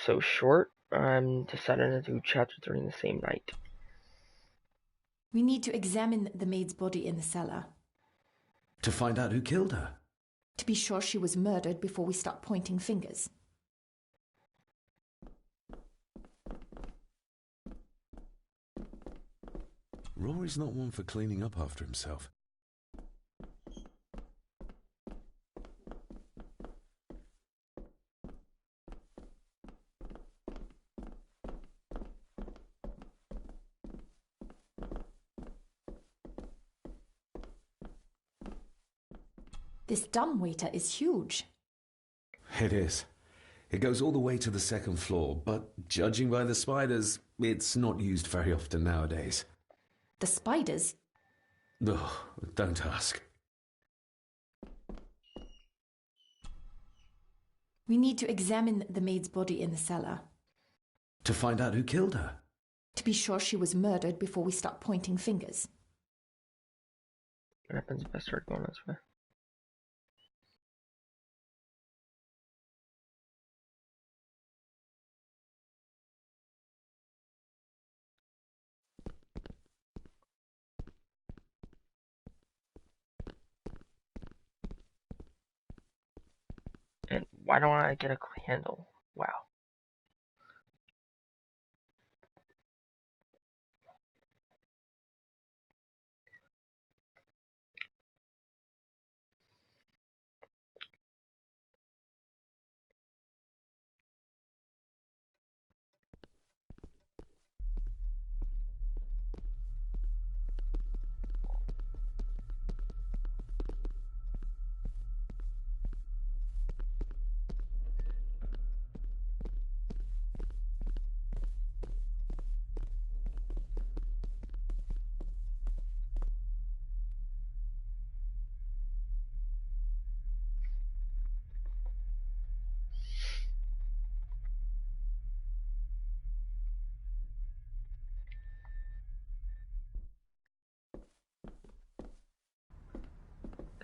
so short, I'm deciding to do chapter 3 in the same night. We need to examine the maid's body in the cellar. To find out who killed her? To be sure she was murdered before we start pointing fingers. Rory's not one for cleaning up after himself. This dumbwaiter is huge. It is. It goes all the way to the second floor, but judging by the spiders, it's not used very often nowadays. The spiders? Ugh, don't ask. We need to examine the maid's body in the cellar. To find out who killed her? To be sure she was murdered before we start pointing fingers. What happens if I start going this way? And why don't I get a handle? Wow.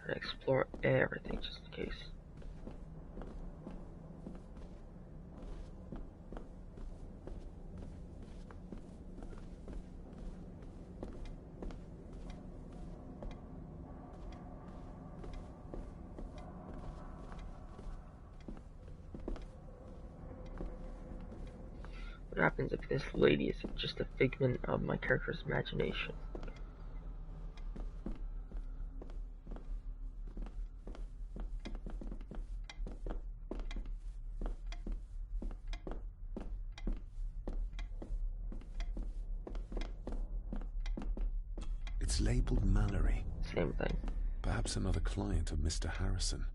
Gotta explore everything just in case. What happens if this lady is just a figment of my character's imagination? It's labeled Mallory. Same thing. Perhaps another client of Mr. Harrison.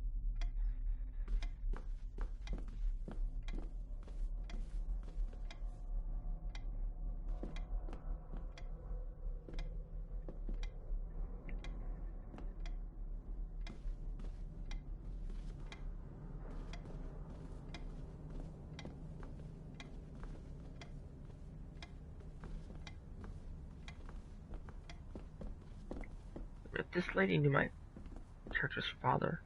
If this lady knew my character's father,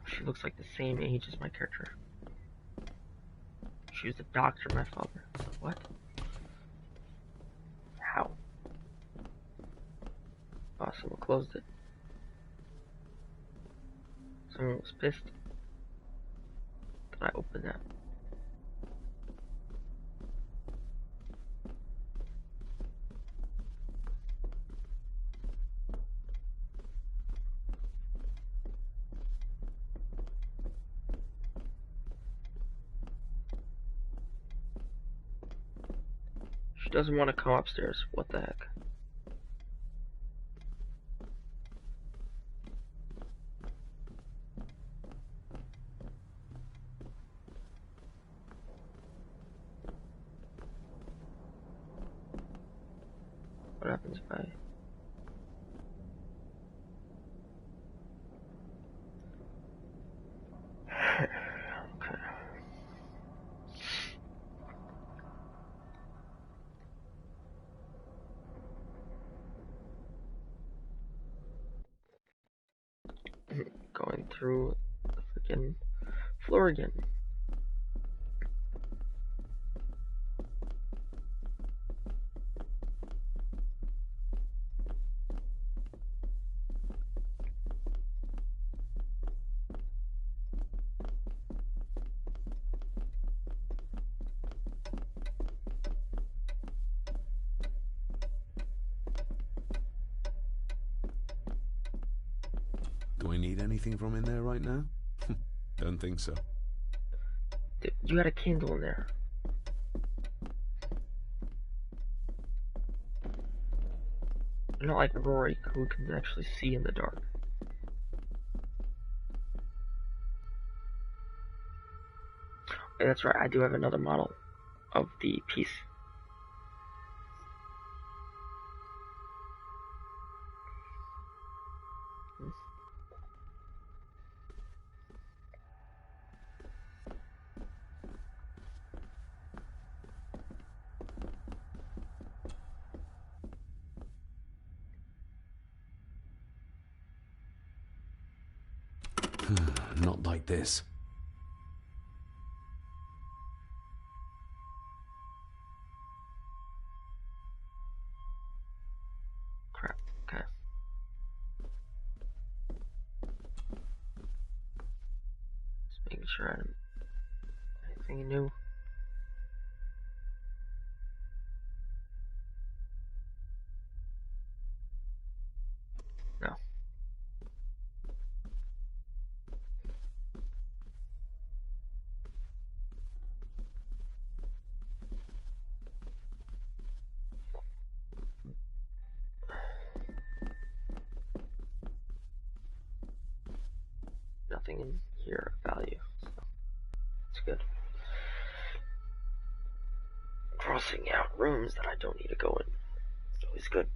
she looks like the same age as my character. She was a doctor, my father. What? How? Oh, someone closed it. Someone was pissed that I opened that. She doesn't want to come upstairs. What the heck? What happens if I... Okay. Going through the freaking floor again. Do I need anything from in there right now? Don't think so. You got a candle in there. You're not like Rory, who can actually see in the dark. Okay, that's right, I do have another model of the piece. Not like this. Crap, okay. Just making sure I didn't anything new. No. Nothing in here of value, so it's good. Crossing out rooms that I don't need to go in. It's always good.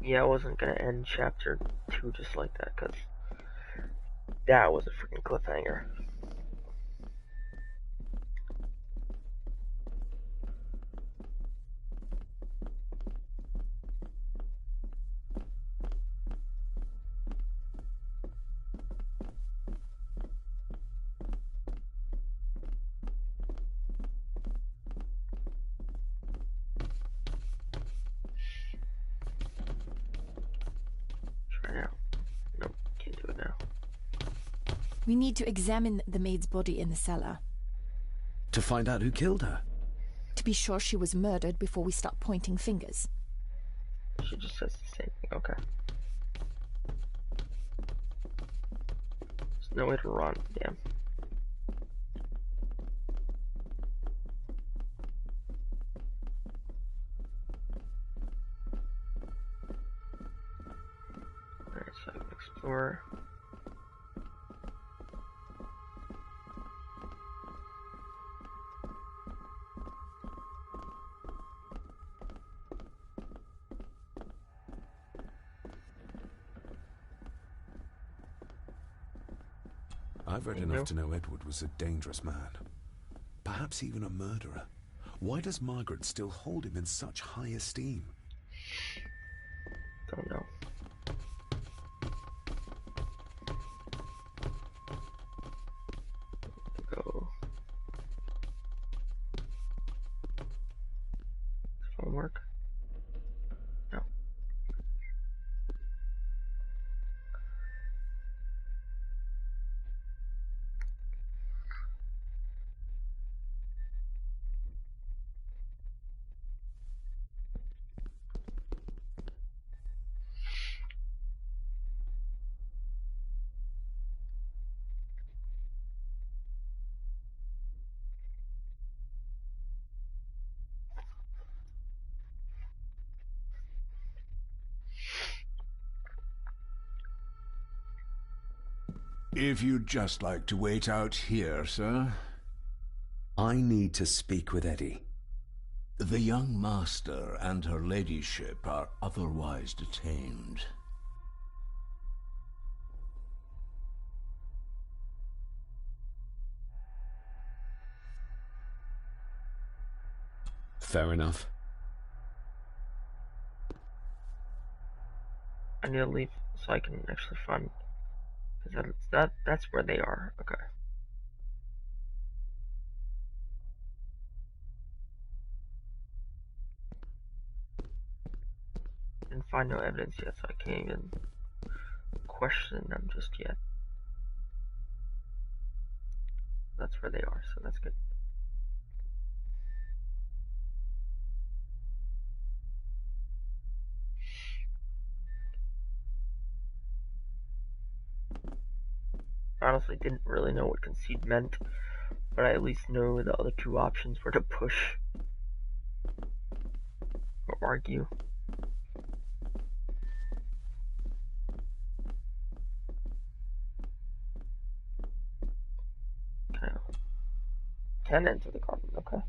Yeah, I wasn't gonna end chapter 2 just like that, because that was a freaking cliffhanger. Try now. Nope, can't do it now. We need to examine the maid's body in the cellar. To find out who killed her? To be sure she was murdered before we start pointing fingers. She just says the same thing, okay. There's no way to run, damn. Alright, so I can explore. I've read enough to know Edward was a dangerous man. Perhaps even a murderer. Why does Margaret still hold him in such high esteem? Don't know. Go. Does phone work? No. If you'd just like to wait out here, sir. I need to speak with Eddie. The young master and her ladyship are otherwise detained. Fair enough. I need to leave so I can actually find. Because that's where they are. Okay. didn't find no evidence yet, so I can't even question them just yet. That's where they are, so that's good. I honestly didn't really know what concede meant, but I at least know the other two options were to push or argue. Okay. Can enter the garden, okay.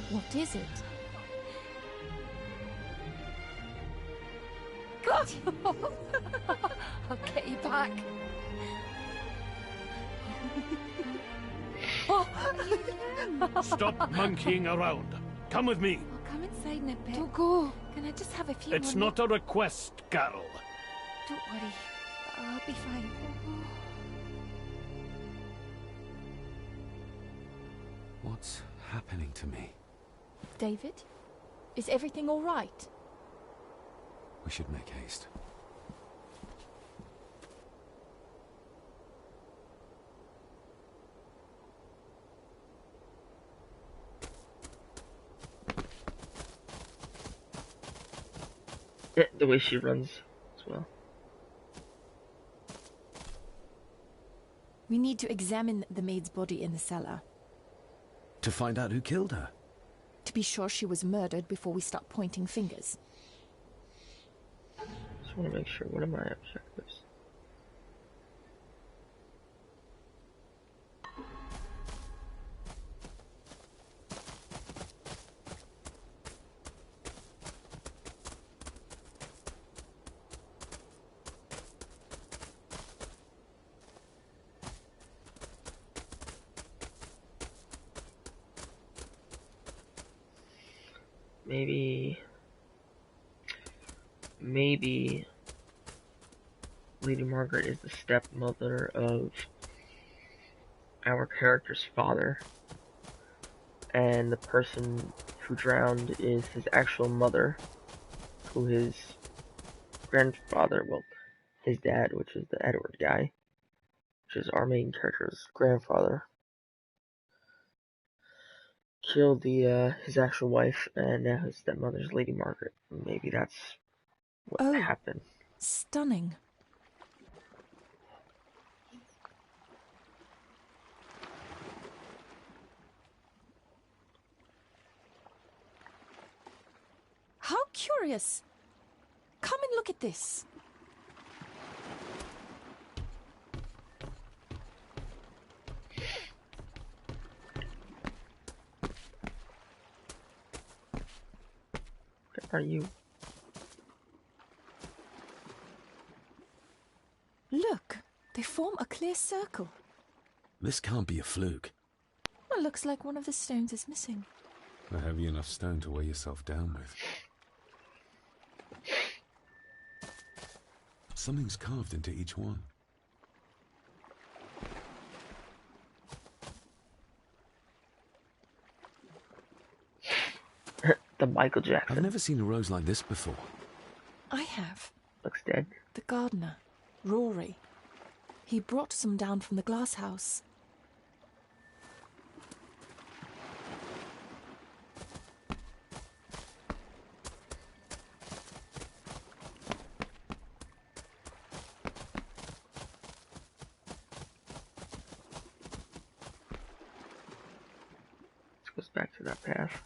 What is it? I'll get you back. Stop monkeying around. Come with me. I'll come inside in a bit. Don't go. Can I just have a few It's more not a request, Carol. Don't worry. I'll be fine. What's happening to me? David? Is everything all right? We should make haste. The way she runs as well. We need to examine the maid's body in the cellar. To find out who killed her? To be sure she was murdered before we start pointing fingers. Just want to make sure. What are my objectives? Maybe Lady Margaret is the stepmother of our character's father, and the person who drowned is his actual mother, who his grandfather, well, his dad, which is the Edward guy, which is our main character's grandfather, killed his actual wife, and now his stepmother's Lady Margaret. Maybe that's what happened. Stunning. How curious. Come and look at this. Are you? Look, they form a clear circle. This can't be a fluke. Well, looks like one of the stones is missing. A heavy enough stone to weigh yourself down with. Something's carved into each one. The Michael Jackson. I've never seen a rose like this before. I have. Looks dead. The gardener, Rory. He brought some down from the glass house. back to that path.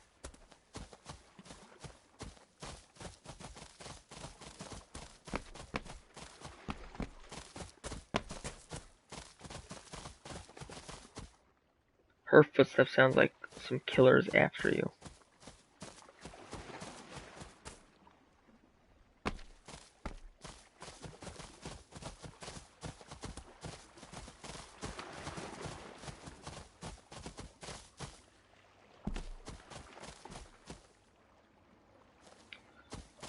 Her footsteps sounds like some killers after you.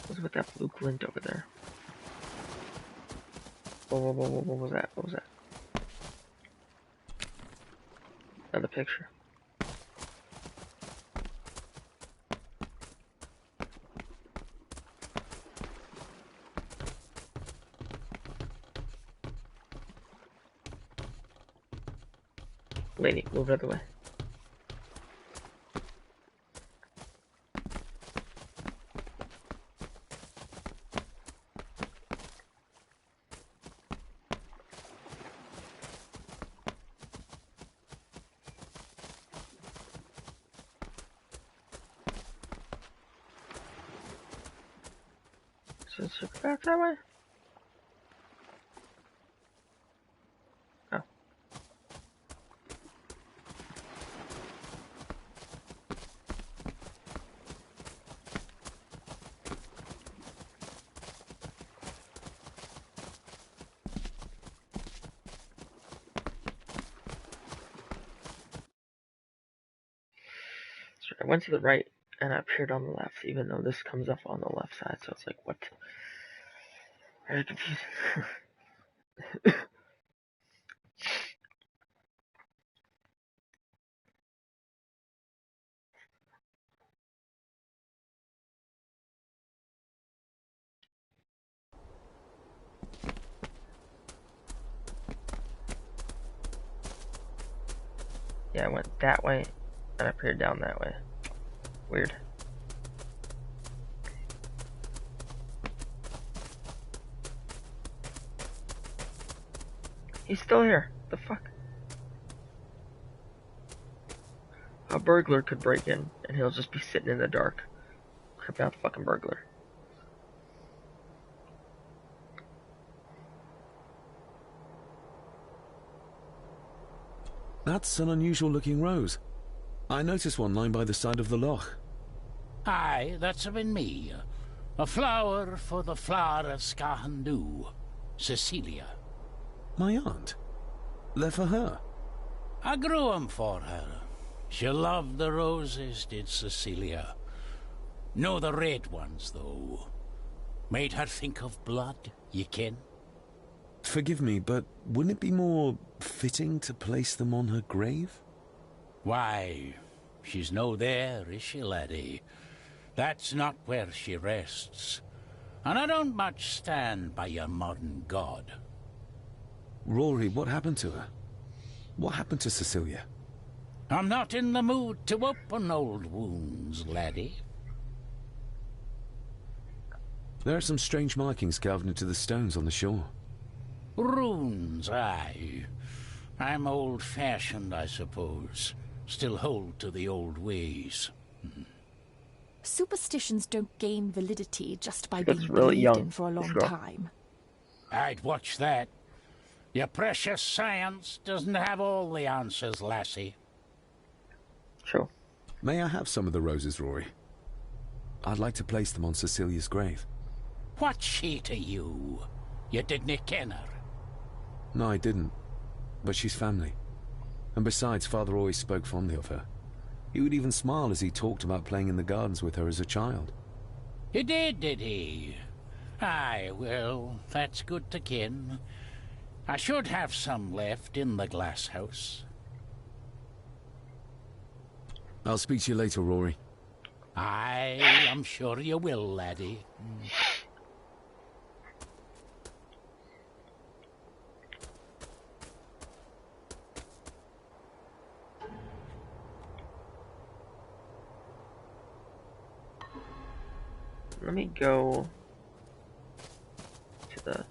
What's with that blue glint over there? Whoa, what was that? What was that? Another picture. Lady, move it out of the way. So let's go back that way. Oh. So I went to the right and I appeared on the left, even though this comes up on the left side, so it's like, what? Very confusing. Yeah, I went that way and I appeared down that way. Weird. He's still here. The fuck? A burglar could break in and he'll just be sitting in the dark. Crip out the fucking burglar. That's an unusual looking rose. I noticed one lying by the side of the loch. Aye, that's been me. A flower for the flower of Scahandu, Cecilia. My aunt? They're for her. I grew 'em for her. She loved the roses, did Cecilia. No the red ones, though. Made her think of blood, ye ken. Forgive me, but wouldn't it be more fitting to place them on her grave? Why, she's no there, is she, laddie? That's not where she rests. And I don't much stand by your modern god. Rory, what happened to her? What happened to Cecilia? I'm not in the mood to open old wounds, laddie. There are some strange markings carved into the stones on the shore. Runes, aye. I'm old-fashioned, I suppose. Still hold to the old ways. Superstitions don't gain validity just by That's being really believed young, in for a long this girl. time. I'd watch that. Your precious science doesn't have all the answers, lassie. Sure. May I have some of the roses, Rory? I'd like to place them on Cecilia's grave. What's she to you? You didn't ken her. No, I didn't. But she's family. And besides, Father always spoke fondly of her. He would even smile as he talked about playing in the gardens with her as a child. He did he? Aye, well, that's good to ken. I should have some left in the glass house. I'll speak to you later, Rory. Aye, I'm sure you will, laddie. Let me go to the...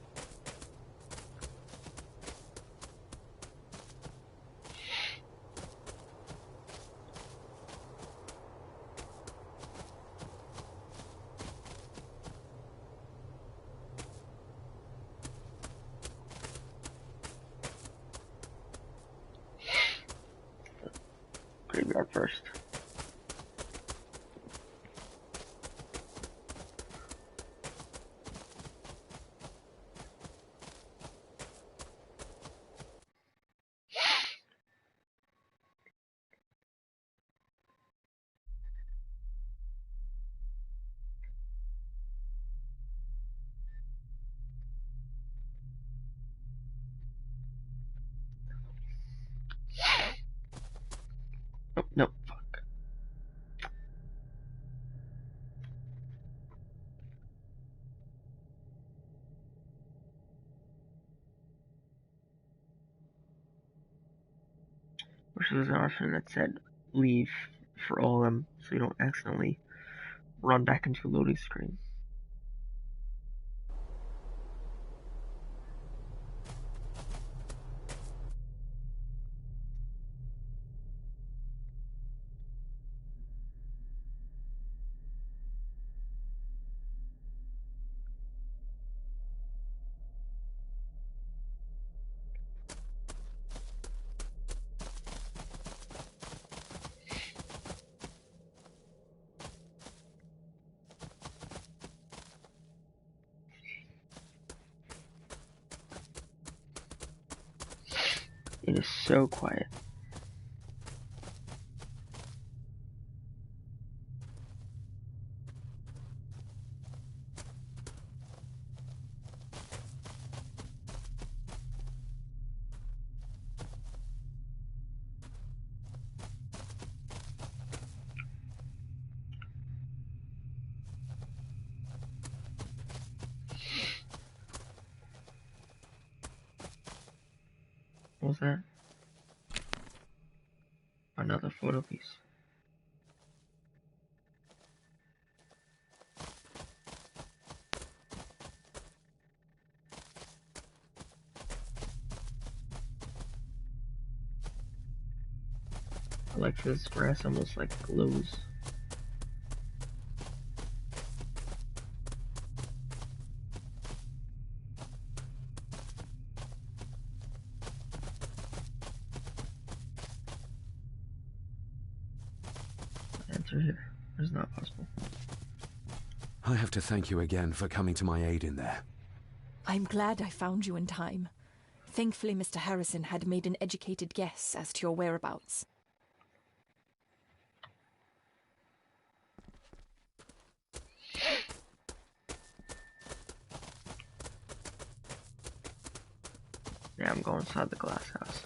graveyard first. Oh, no, fuck. Wish there was an option that said leave for all of them so you don't accidentally run back into a loading screen. It is so quiet. What was that? Another photo piece. I like this grass almost like glows. Enter here. It's not possible. I have to thank you again for coming to my aid in there. I'm glad I found you in time. Thankfully, Mr. Harrison had made an educated guess as to your whereabouts. Yeah, I'm going inside the glass house.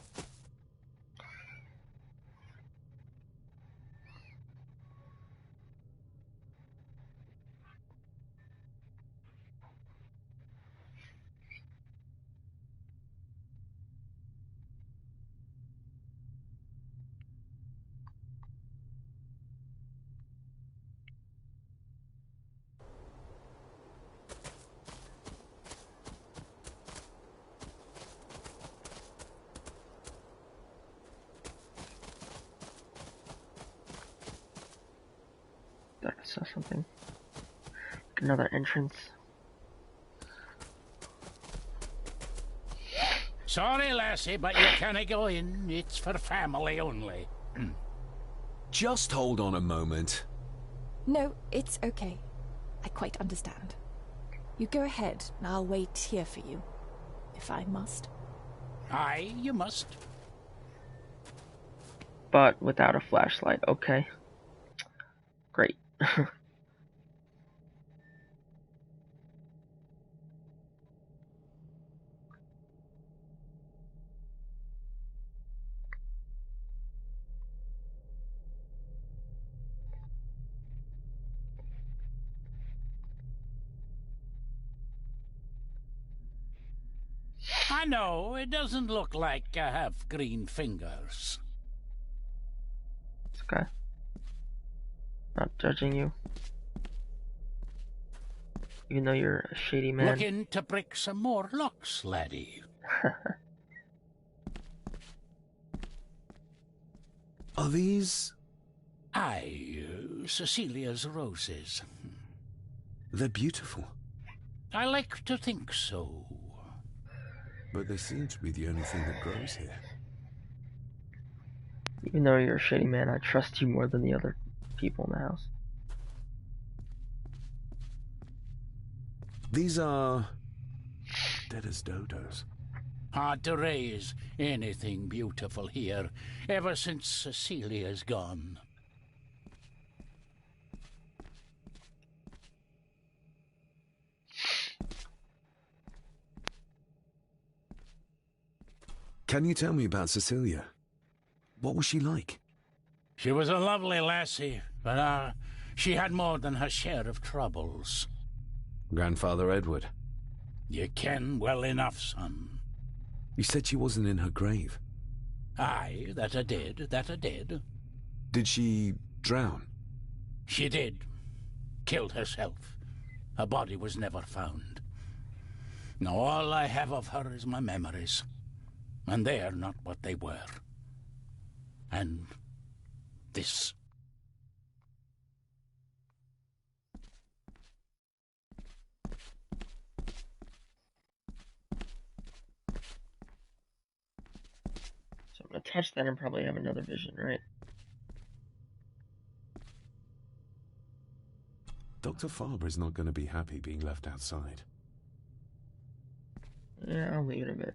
I saw something. Another entrance. Sorry, lassie, but you can't go in. It's for family only. Just hold on a moment. No, it's okay. I quite understand. You go ahead, and I'll wait here for you, if I must. Aye, you must. But without a flashlight, okay. Great. I know, it doesn't look like I have green fingers. It's okay. Not judging you. Even though you're a shady man. Looking to break some more locks, laddie. Are these... Aye, Cecilia's roses. They're beautiful. I like to think so. But they seem to be the only thing that grows here. Even though you're a shitty man, I trust you more than the other people in the house. These are dead as dodos. Hard to raise anything beautiful here, ever since Cecilia's gone. Can you tell me about Cecilia? What was she like? She was a lovely lassie, but she had more than her share of troubles. Grandfather Edward. You ken well enough, son. You said she wasn't in her grave. Aye, that I did, that I did. Did she drown? She did. Killed herself. Her body was never found. Now all I have of her is my memories. And they are not what they were. And this. So I'm gonna touch that and probably have another vision, right? Dr. Farber is not going to be happy being left outside. Yeah, I'll leave it a bit.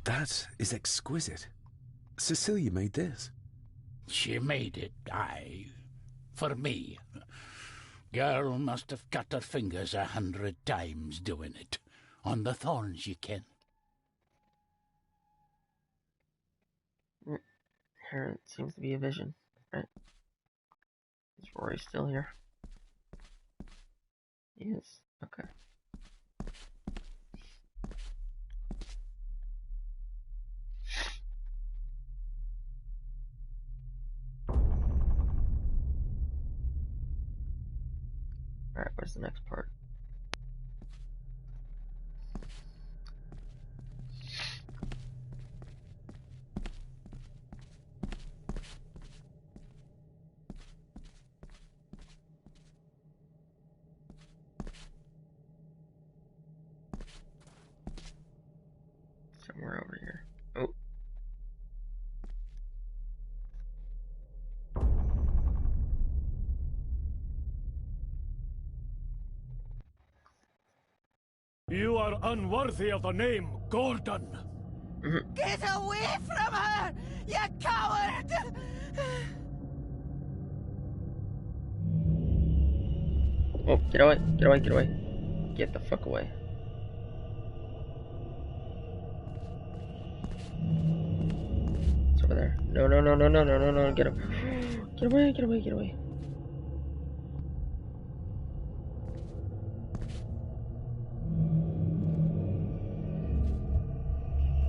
That is exquisite. Cecilia made this. She made it, aye. For me. Girl must have cut her fingers 100 times doing it. On the thorns, you ken. Here it seems to be a vision, right? Is Rory still here? He is. Okay. Alright, where's the next part? Somewhere over here. Oh. You are unworthy of the name Gordon. Get away from her, you coward! Oh, get away, get away, get away. Get the fuck away. It's over there. No, no, no, no, no, no, no, no, get him. Get away, get away, get away.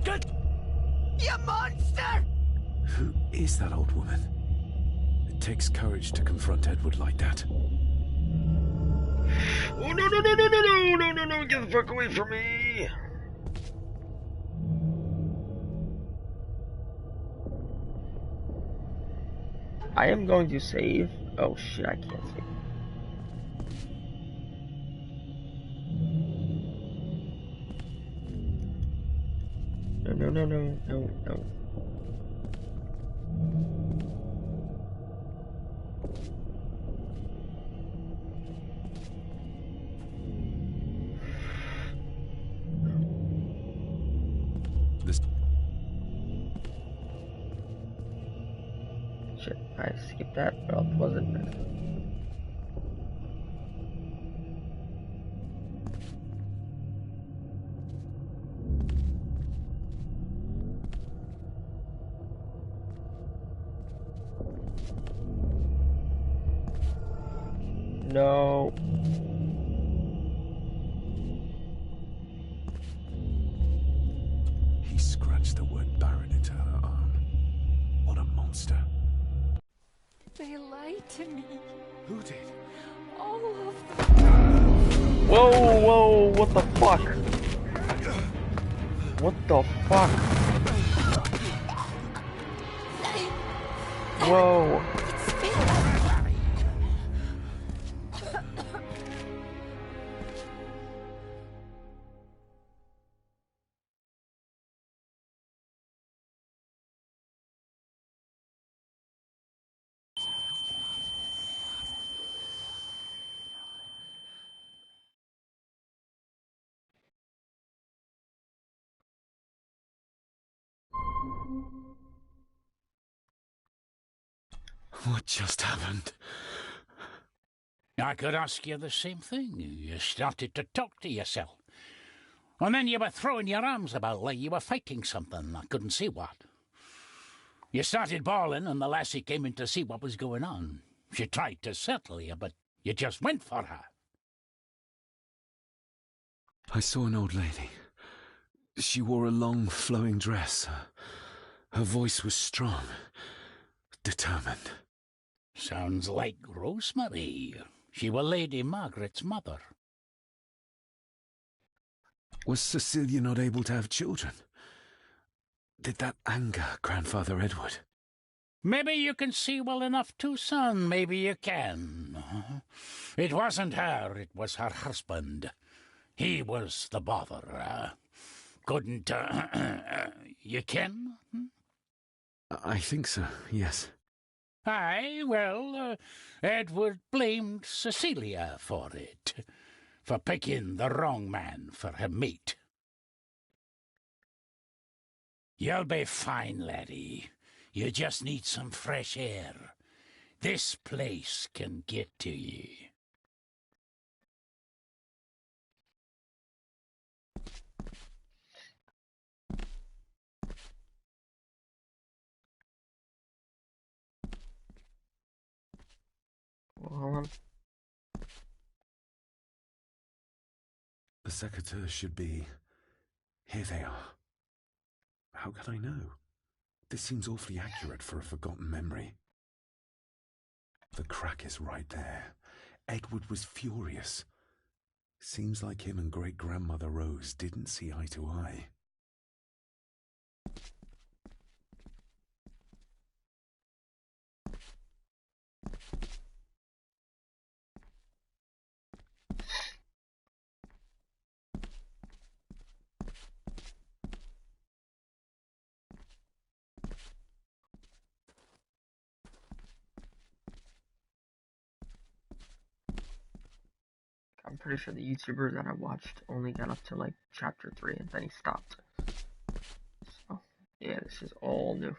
Get! You monster! Who is that old woman? It takes courage to confront Edward like that. Oh, no, no, no, no, no, no, no, no, no, get the fuck away from me. I am going to save. Oh shit, I can't save. No, no, no, no, no, no. This. Shit, I skipped that, but I'll pause it next time. No. He scratched the word Baron into her arm. What a monster. They lied to me. Who did? All of them. Whoa, whoa, what the fuck? What the fuck? Whoa. What just happened? I could ask you the same thing. You started to talk to yourself. And then you were throwing your arms about like you were fighting something. I couldn't see what. You started bawling and the lassie came in to see what was going on. She tried to settle you, but you just went for her. I saw an old lady. She wore a long, flowing dress. Her voice was strong, determined. Sounds like Rosemary. She was Lady Margaret's mother. Was Cecilia not able to have children? Did that anger Grandfather Edward? Maybe you can see well enough too, son. Maybe you can. It wasn't her, it was her husband. He was the bother. Couldn't, you ken? I think so, yes. Aye, well, Edward blamed Cecilia for it, for picking the wrong man for her mate. You'll be fine, laddie. You just need some fresh air. This place can get to you. Well, The secateurs should be... Here they are. How could I know? This seems awfully accurate for a forgotten memory. The crack is right there. Edward was furious. Seems like him and great-grandmother Rose didn't see eye to eye. I'm pretty sure the YouTuber that I watched only got up to like chapter 3 and then he stopped. So, yeah, this is all new.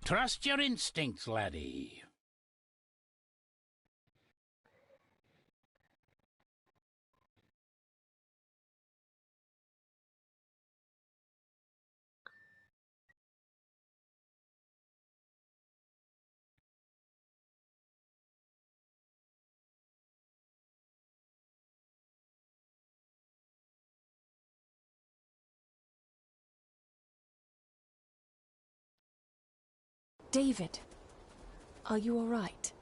Trust your instincts, laddie. David, are you all right?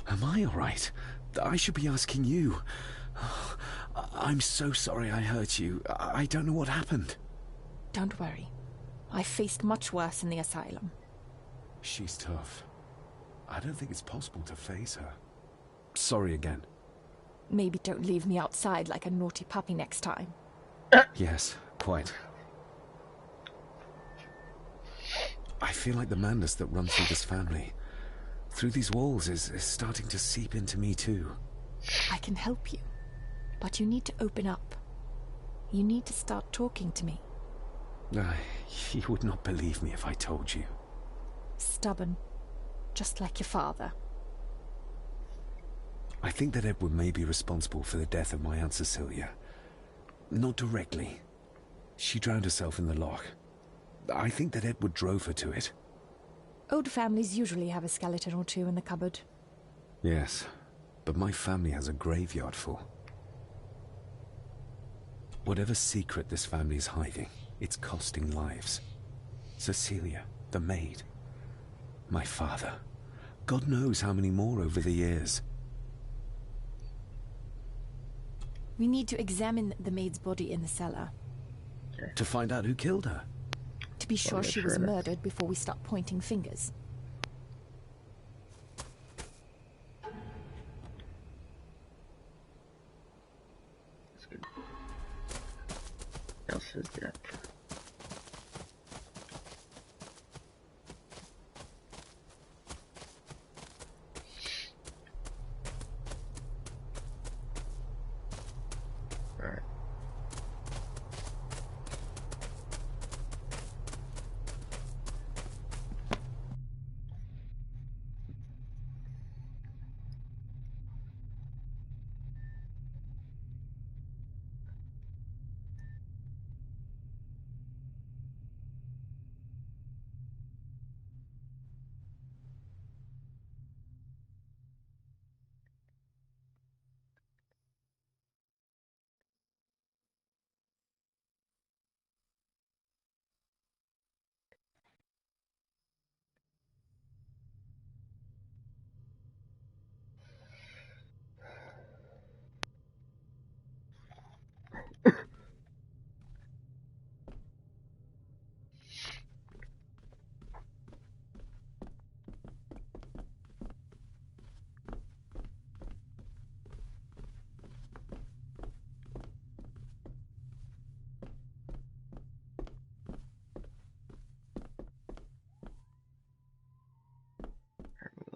Am I all right? I should be asking you. I'm so sorry I hurt you. I don't know what happened. Don't worry. I faced much worse in the asylum. She's tough. I don't think it's possible to face her. Sorry again. Maybe don't leave me outside like a naughty puppy next time. Yes, quite. I feel like the madness that runs through this family, through these walls, is starting to seep into me too. I can help you, but you need to open up. You need to start talking to me. You would not believe me if I told you. Stubborn, just like your father. I think that Edward may be responsible for the death of my Aunt Cecilia. Not directly. She drowned herself in the loch. I think that Edward drove her to it. Old families usually have a skeleton or two in the cupboard. Yes, but my family has a graveyard full. Whatever secret this family is hiding, it's costing lives. Cecilia, the maid, my father. God knows how many more over the years. We need to examine the maid's body in the cellar. Okay. To find out who killed her. To be sure she was murdered before we start pointing fingers. That's good. Elsa's death.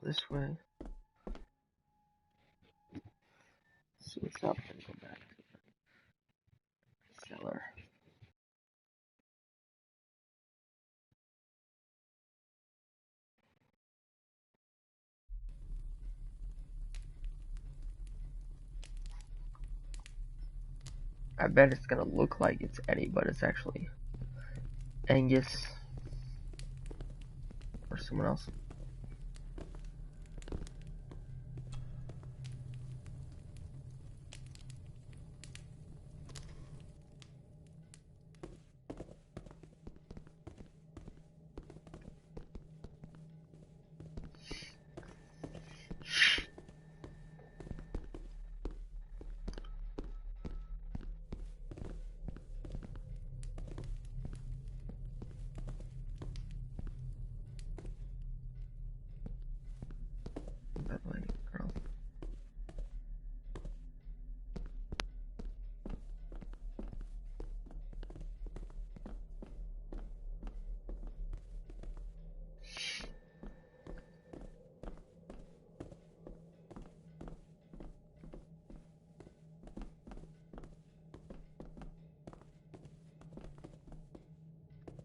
this way. See what's up and go back to the cellar. I bet it's gonna look like it's Eddie, but it's actually Angus or someone else. That lady, girl.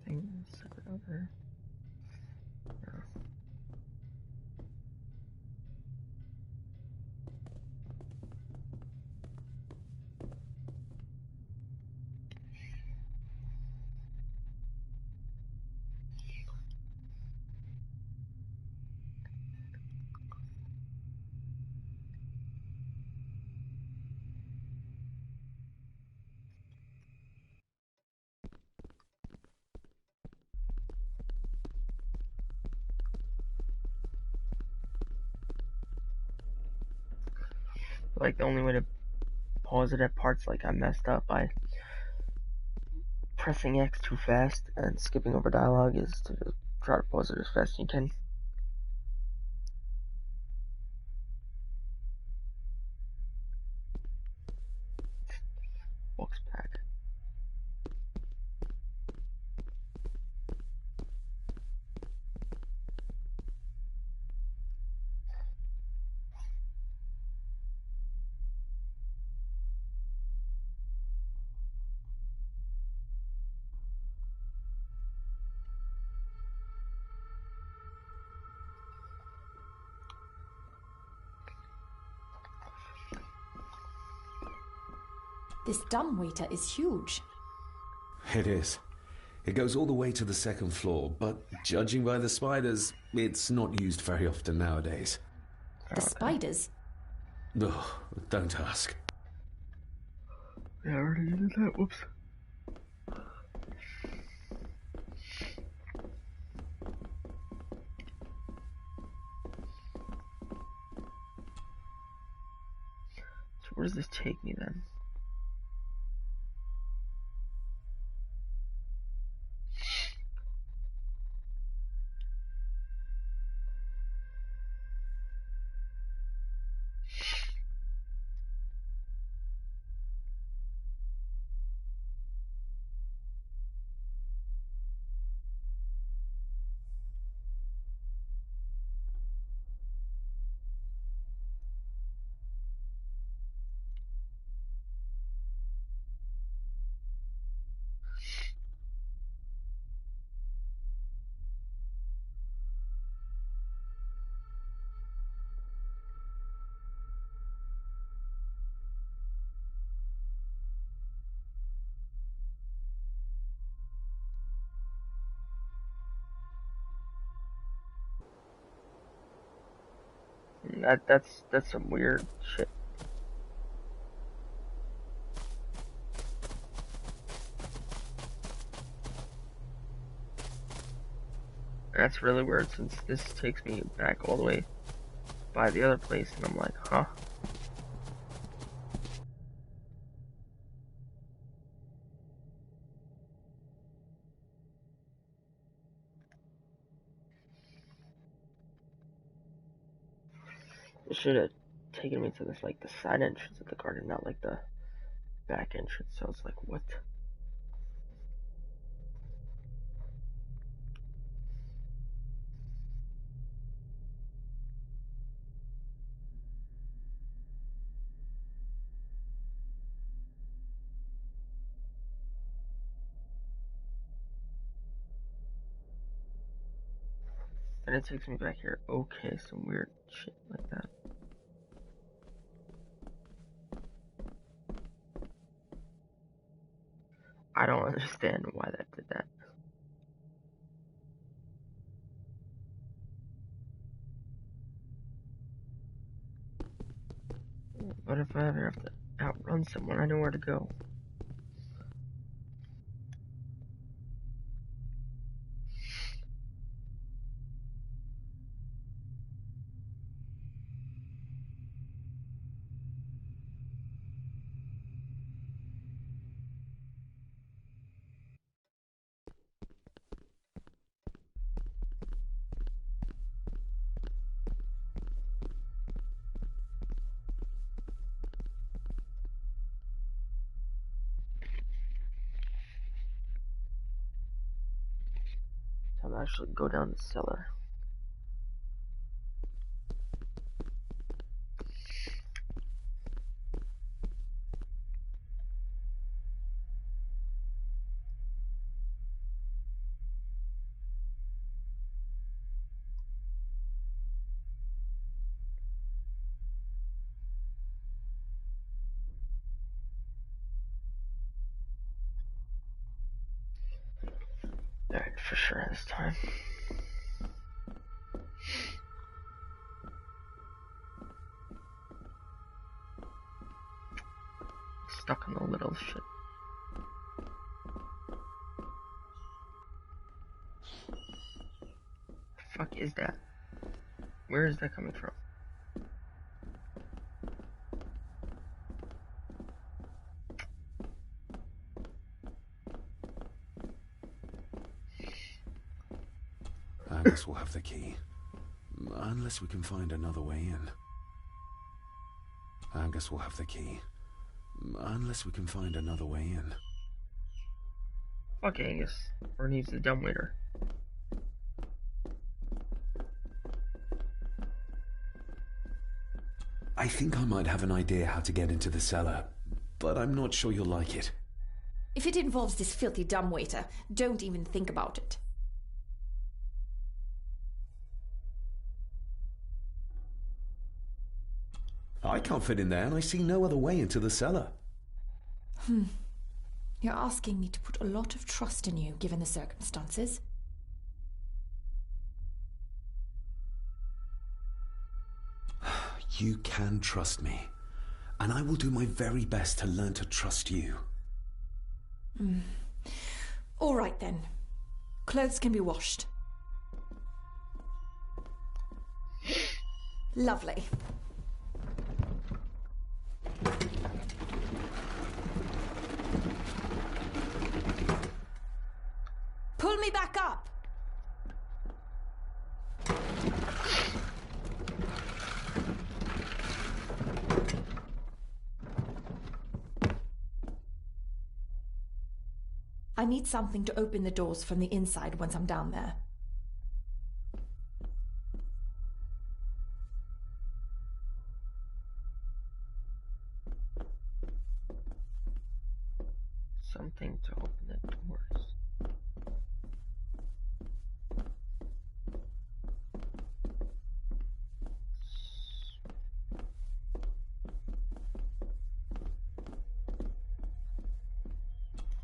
Thing separate over. No. Like the only way to pause it at parts like I messed up by pressing X too fast and skipping over dialogue is to just try to pause it as fast as you can. Walks back. This dumbwaiter is huge. It is. It goes all the way to the second floor, but judging by the spiders, it's not used very often nowadays. The spiders? Ugh, don't ask. Yeah, I already did that. Whoops. So where does this take me then? That's some weird shit. That's really weird since this takes me back all the way by the other place and I'm like, huh? It should have taken me to this like the side entrance of the garden, not like the back entrance. So I was like, what? And it takes me back here. Okay, some weird shit like that. I don't understand why that did that. But if I ever have to outrun someone, I know where to go. Time to actually go down the cellar. Alright, for sure this time. Stuck in the little shit. The fuck is that? Where is that coming from? I guess we'll have the key. Unless we can find another way in. I guess we'll have the key. Unless we can find another way in. Fuck Angus. Or needs the dumbwaiter. I think I might have an idea how to get into the cellar, but I'm not sure you'll like it. If it involves this filthy dumbwaiter, don't even think about it. I can't fit in there, and I see no other way into the cellar. You're asking me to put a lot of trust in you, given the circumstances. You can trust me, and I will do my very best to learn to trust you. All right, then. Clothes can be washed. Lovely. Pull me back up! I need something to open the doors from the inside once I'm down there. Something to open the doors.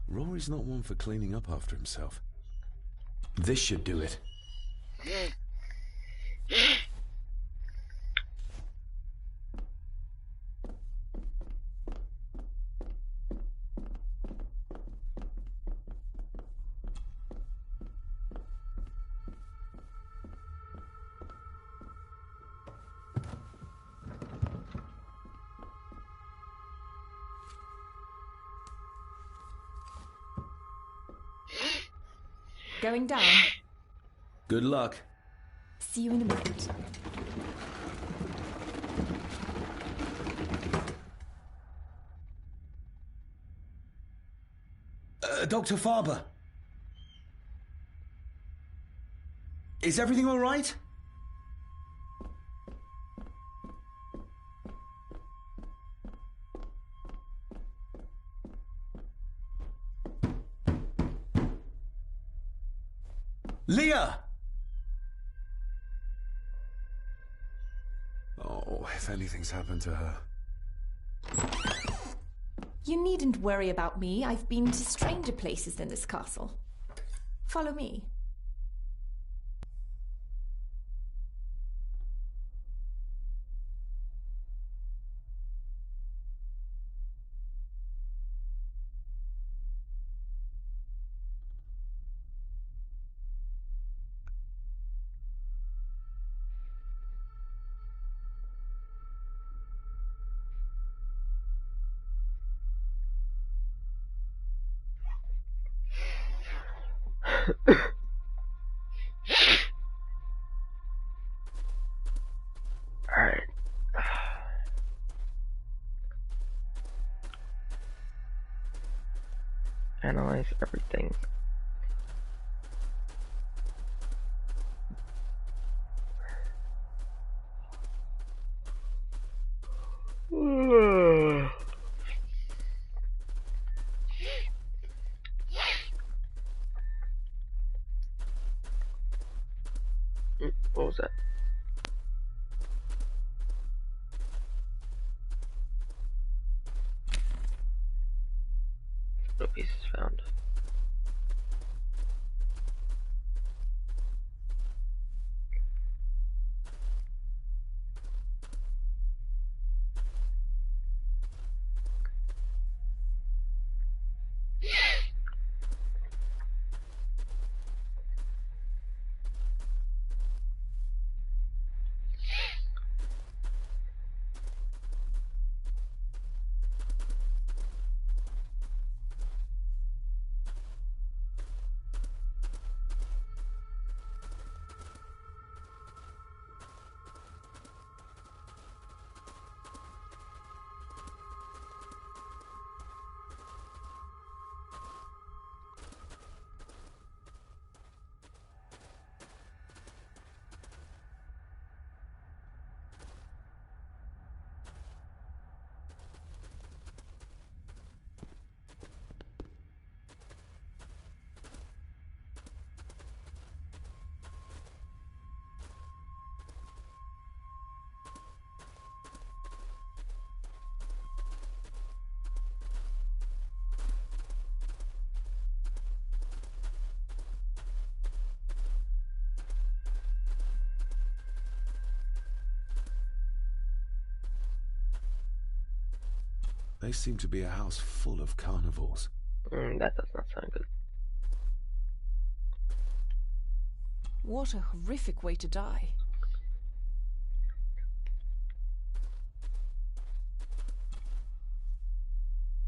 Rory's not one for cleaning up after himself. This should do it. Going down. Good luck. See you in a minute. Dr. Farber. Is everything all right? Leah! if anything's happened to her. You needn't worry about me. I've been to stranger places than this castle. Follow me. Alright. Analyze everything. What was that? No pieces found. They seem to be a house full of carnivores. That does not sound good. What a horrific way to die.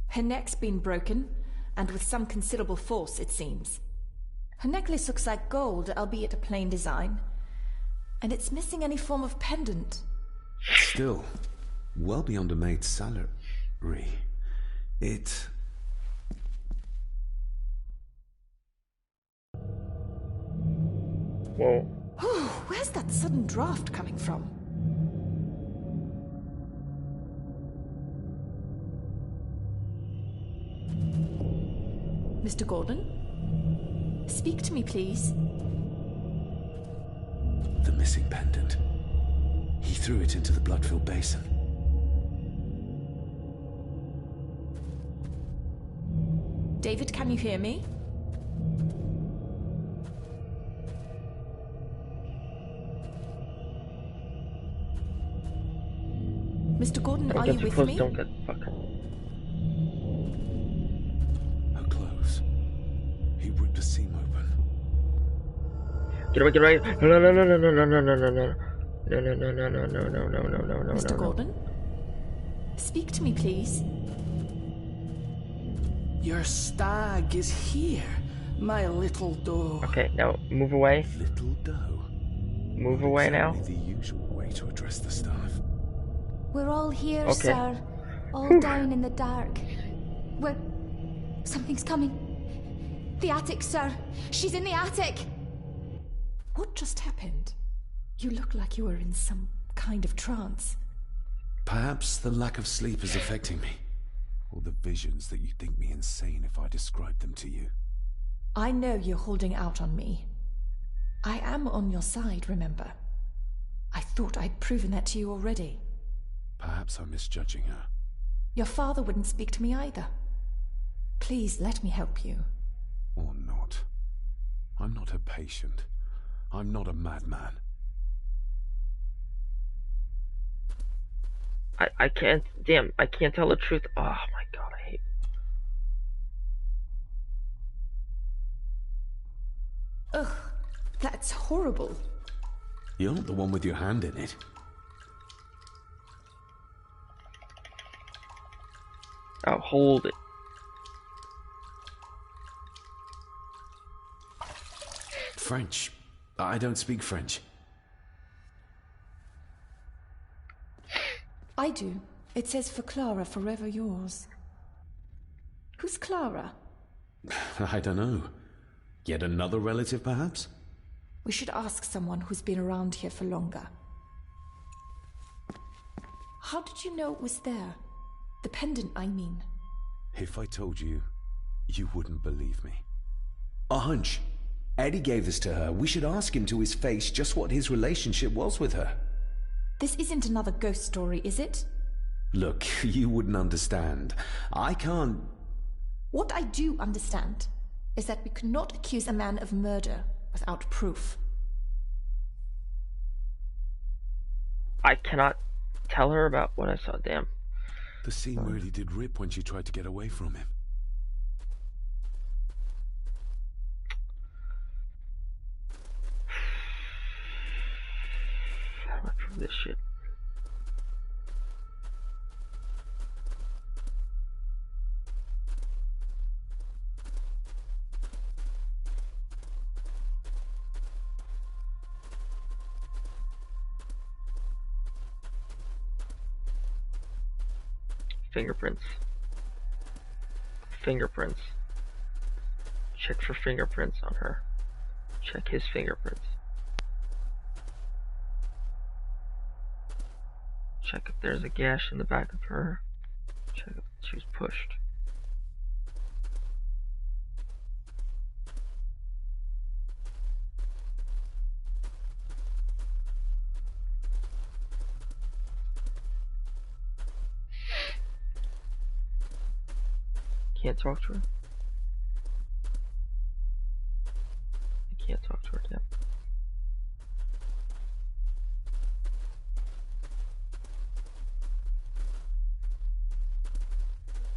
Her neck's been broken, and with some considerable force, it seems. Her necklace looks like gold, albeit a plain design. And it's missing any form of pendant. Still, well beyond a maid's salary. It... Whoa. Where's that sudden draft coming from? Mr. Gordon? Speak to me, please. The missing pendant. He threw it into the blood-filled basin. David, can you hear me? Mr. Gordon, are you with me? Don't get fucking. Her clothes. He ripped a seam open. Get away, get away! No, no, no, no, no, no, no, no, no, no. No, no, no, no, no, no, no, no, no, no, no. Mr. Gordon? Speak to me, please. Your stag is here, my little doe. Okay, now move away. Little doe. Move away now. The usual way to address the staff. We're all here, Okay. sir. All down in the dark. Something's coming. The attic, sir. She's in the attic. What just happened? You look like you were in some kind of trance. Perhaps the lack of sleep is affecting me. Or the visions that you think me insane if I describe them to you. I know you're holding out on me. I am on your side, remember? I thought I'd proven that to you already. Perhaps I'm misjudging her. Your father wouldn't speak to me either. Please, let me help you. Or not. I'm not a patient. I'm not a madman. I can't, damn, I can't tell the truth. Oh my god, I hate. Ugh, that's horrible. You're not the one with your hand in it. Oh, hold it. French. I don't speak French. I do. It says for Clara, forever yours. Who's Clara? I don't know. Yet another relative, perhaps? We should ask someone who's been around here for longer. How did you know it was there? The pendant, I mean. If I told you, you wouldn't believe me. A hunch. Eddie gave this to her. We should ask him to his face just what his relationship was with her. This isn't another ghost story, is it? Look, you wouldn't understand. I can't... What I do understand is that we could not accuse a man of murder without proof. I cannot tell her about what I saw, damn. The scene really did rip when she tried to get away from him. How do I prove this shit? Fingerprints. Fingerprints. Check for fingerprints on her. Check his fingerprints. Check if there's a gash in the back of her. Check if she was pushed. Can't talk to her. I can't talk to her, damn.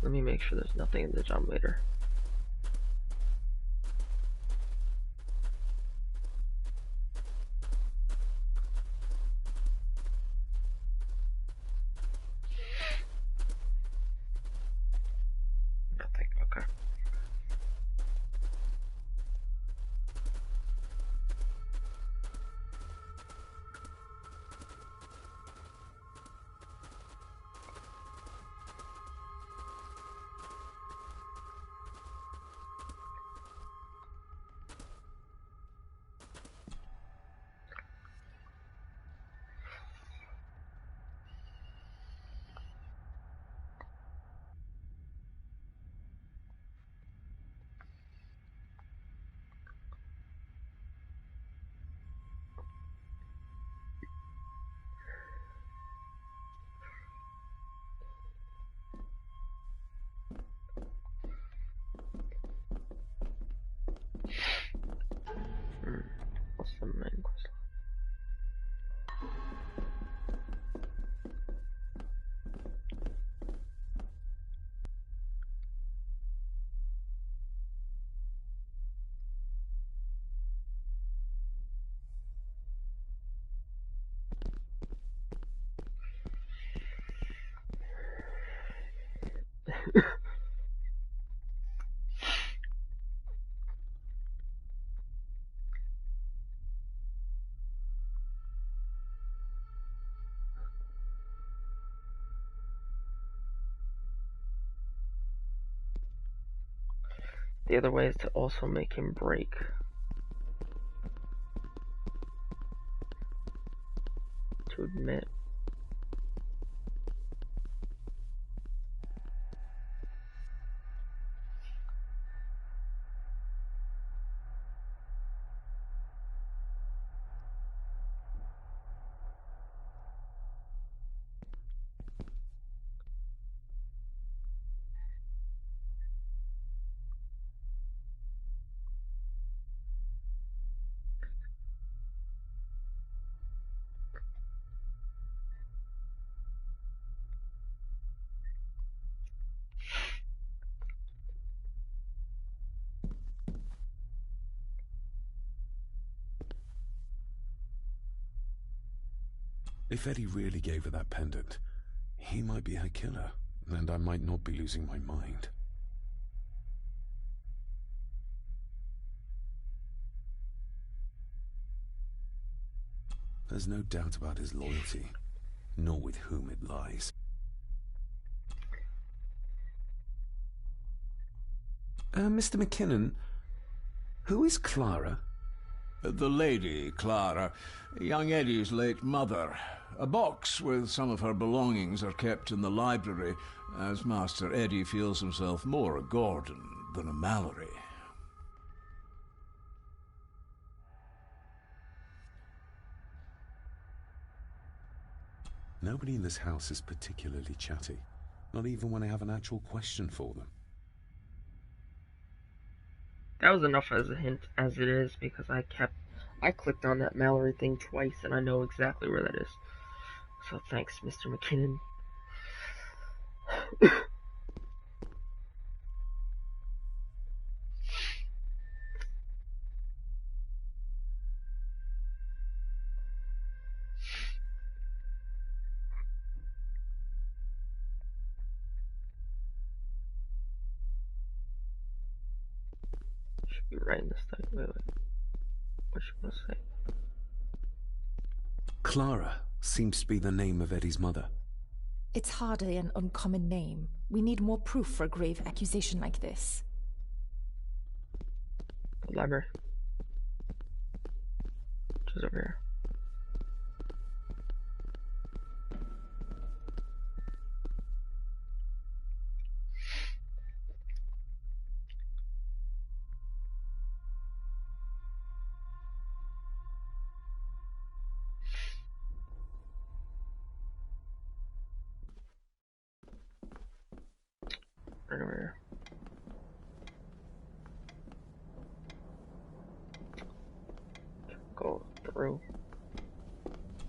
Let me make sure there's nothing in the generator. Nothing, okay. What's the main quest? The other way is to also make him break. To admit. If Eddie really gave her that pendant, he might be her killer, and I might not be losing my mind. There's no doubt about his loyalty, nor with whom it lies. Mr. McKinnon, who is Clara? The lady, Clara, young Eddie's late mother. A box with some of her belongings are kept in the library, as Master Eddie feels himself more a Gordon than a Mallory. Nobody in this house is particularly chatty, not even when I have an actual question for them. That was enough as a hint as it is, because I clicked on that Mallory thing twice and I know exactly where that is. So thanks, Mr. McKinnon. Should be writing this thing. Wait. What should I say? Clara seems to be the name of Eddie's mother. It's hardly an uncommon name. We need more proof for a grave accusation like this. The library. Which is over here. Right over here. Go through.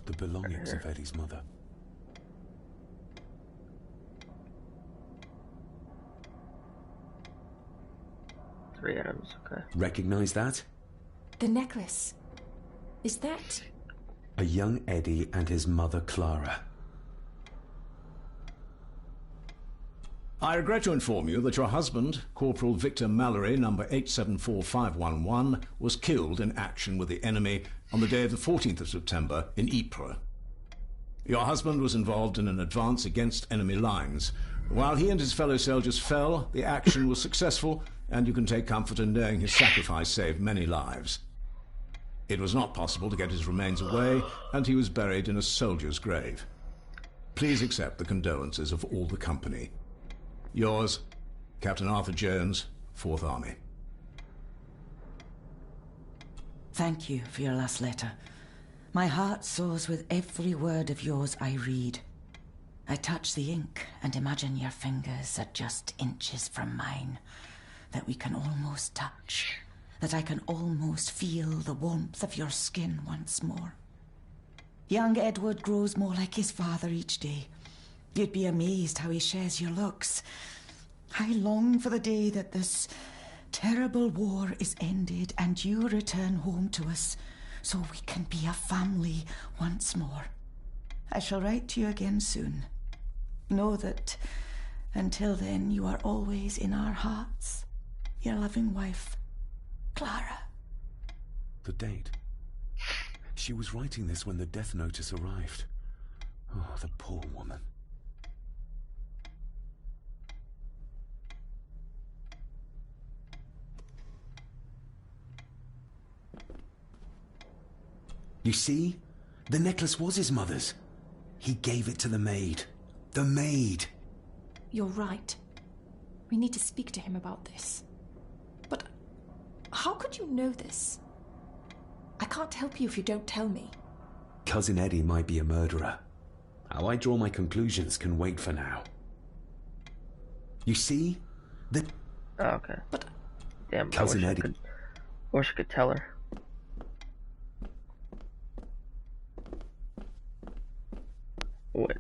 The belongings of Eddie's mother. Three items, okay. Recognize that? The necklace. Is that... A young Eddie and his mother Clara. I regret to inform you that your husband, Corporal Victor Mallory, number 874511, was killed in action with the enemy on the day of the 14th of September in Ypres. Your husband was involved in an advance against enemy lines. While he and his fellow soldiers fell, the action was successful, and you can take comfort in knowing his sacrifice saved many lives. It was not possible to get his remains away, and he was buried in a soldier's grave. Please accept the condolences of all the company. Yours, Captain Arthur Jones, 4th Army. Thank you for your last letter. My heart soars with every word of yours I read. I touch the ink and imagine your fingers are just inches from mine, that we can almost touch, that I can almost feel the warmth of your skin once more. Young Edward grows more like his father each day. You'd be amazed how he shares your looks. I long for the day that this terrible war is ended and you return home to us so we can be a family once more. I shall write to you again soon. Know that until then you are always in our hearts. Your loving wife, Clara. The date. She was writing this when the death notice arrived. Oh, the poor woman. You see? The necklace was his mother's. He gave it to the maid. The maid! You're right. We need to speak to him about this. But how could you know this? I can't help you if you don't tell me. Cousin Eddie might be a murderer. How I draw my conclusions can wait for now. You see? The... Oh, okay. But... Damn, Cousin Eddie. I wish I could tell her. Wait.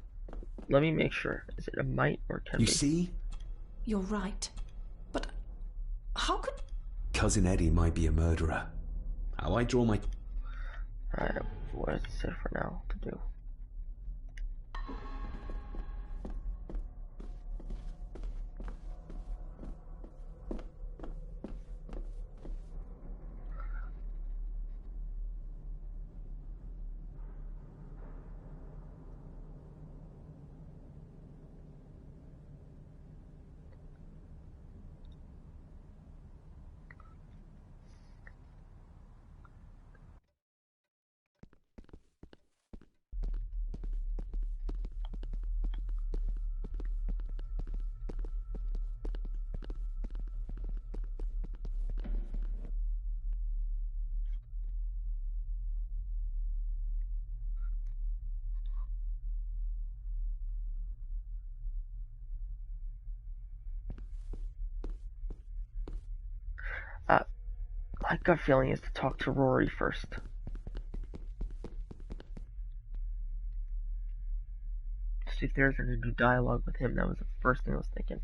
Let me make sure. Is it a might or can You be? see? You're right. But how could... Cousin Eddie might be a murderer. How I draw my... Alright, what is it for now to do? My gut feeling is to talk to Rory first. See if there's any new dialogue with him. That was the first thing I was thinking.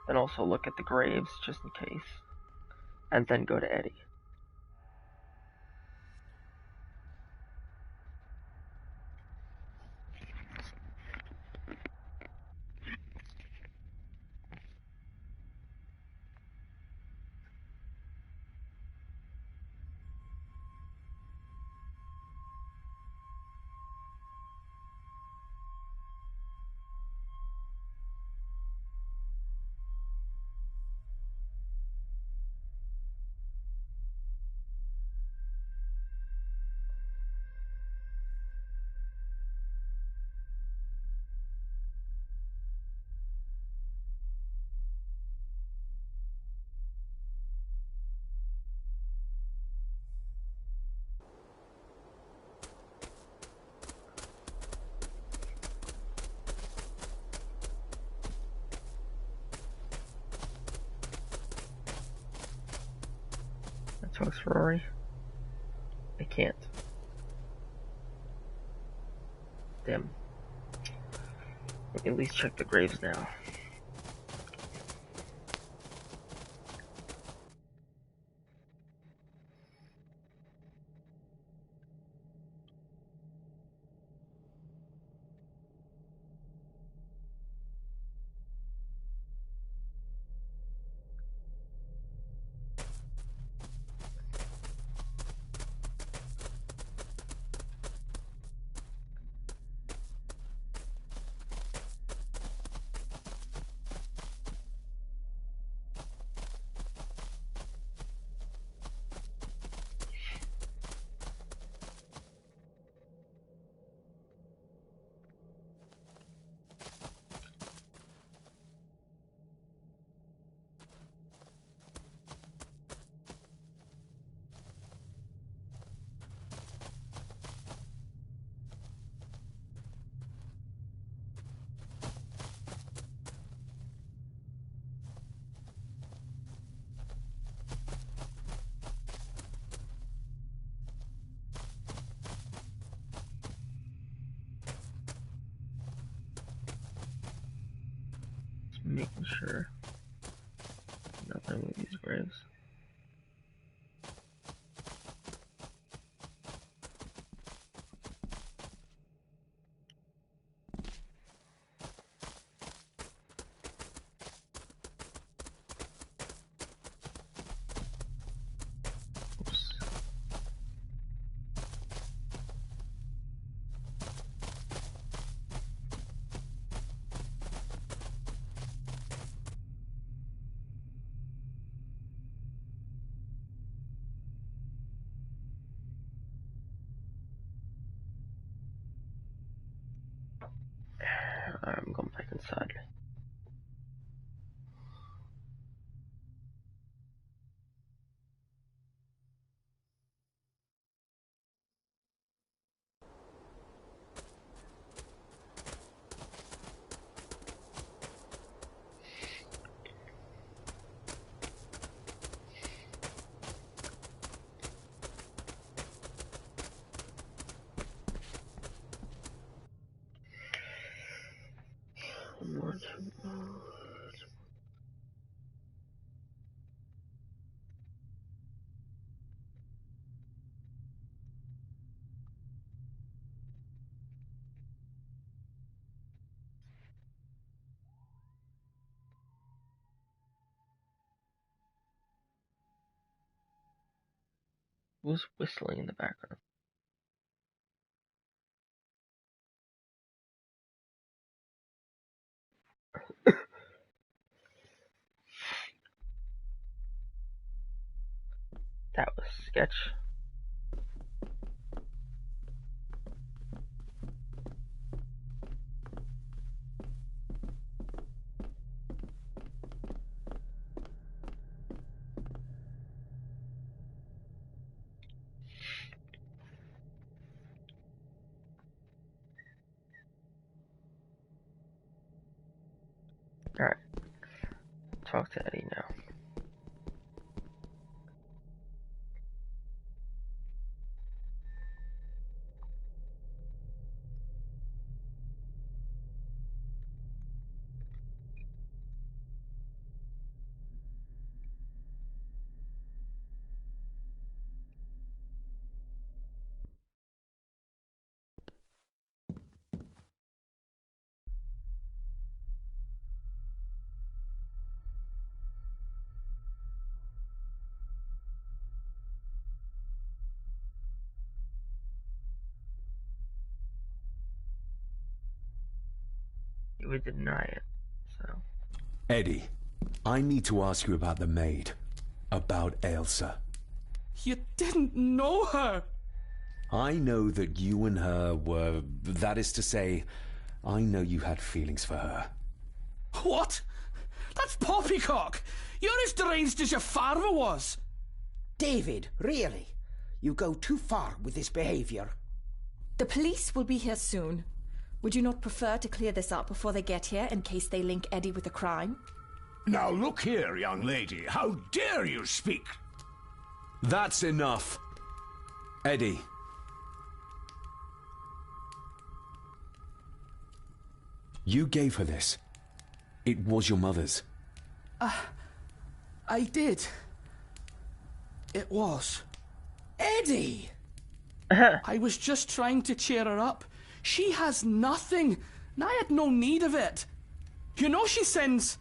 And also look at the graves, just in case. And then go to Eddie. Talks Rory. I can't. Damn. We can at least check the graves now. Making sure nothing with these graves. Oops. I'm going back inside. Who's whistling in the background? That was sketch. talk to Eddie now. He would deny it, so... Eddie, I need to ask you about the maid. About Ailsa. You didn't know her! I know that you and her were... That is to say, I know you had feelings for her. What? That's poppycock! You're as deranged as your father was! David, really? You go too far with this behavior. The police will be here soon. Would you not prefer to clear this up before they get here, in case they link Eddie with a crime? Now look here, young lady. How dare you speak? That's enough. Eddie. You gave her this. It was your mother's. I did. It was. Eddie! I was just trying to cheer her up. She has nothing, and I had no need of it. You know she sends...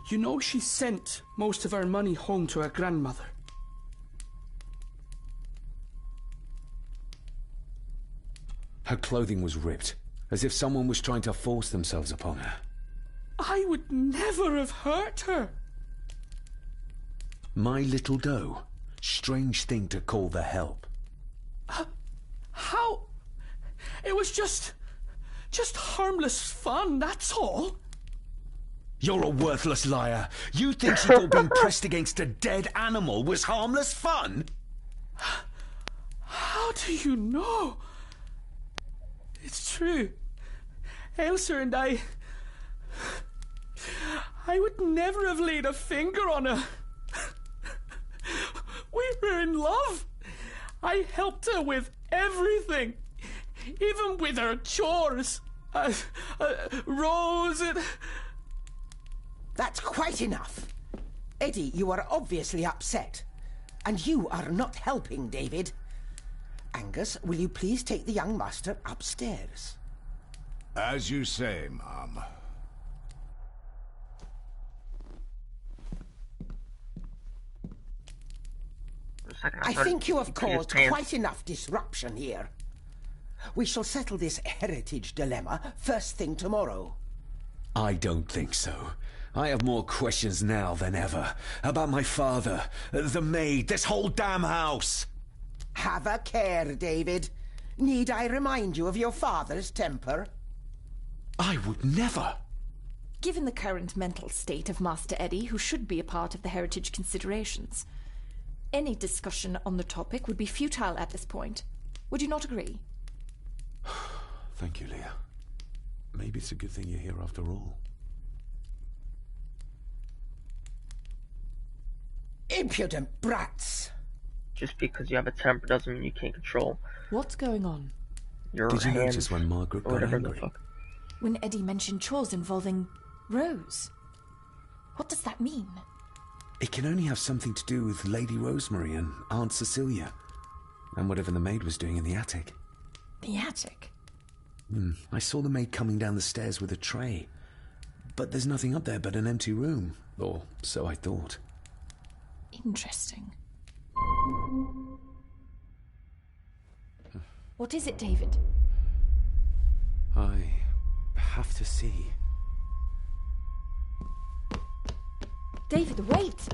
You know she sent most of her money home to her grandmother. Her clothing was ripped, as if someone was trying to force themselves upon her. I would never have hurt her. My little doe. Strange thing to call the help. How? It was just harmless fun, that's all. You're a worthless liar. You think she thought being pressed against a dead animal was harmless fun? How do you know? It's true. Ailsa and I would never have laid a finger on her. We were in love. I helped her with everything, even with her chores. Rose and... That's quite enough. Eddie, you are obviously upset. And you are not helping, David. Angus, will you please take the young master upstairs? As you say, Mom. I think you have caused quite enough disruption here. We shall settle this heritage dilemma first thing tomorrow. I don't think so. I have more questions now than ever. About my father, the maid, this whole damn house. Have a care, David. Need I remind you of your father's temper? I would never. Given the current mental state of Master Eddie, who should be a part of the heritage considerations, any discussion on the topic would be futile at this point. Would you not agree? Thank you, Leah. Maybe it's a good thing you're here after all. Impudent brats! Just because you have a temper doesn't mean you can't control. What's going on? Your Did you hands, notice when Margaret got angry? When Eddie mentioned chores involving Rose. What does that mean? It can only have something to do with Lady Rosemary and Aunt Cecilia, and whatever the maid was doing in the attic. The attic? I saw the maid coming down the stairs with a tray, but there's nothing up there but an empty room, or so I thought. Interesting. What is it, David? I have to see. David, wait!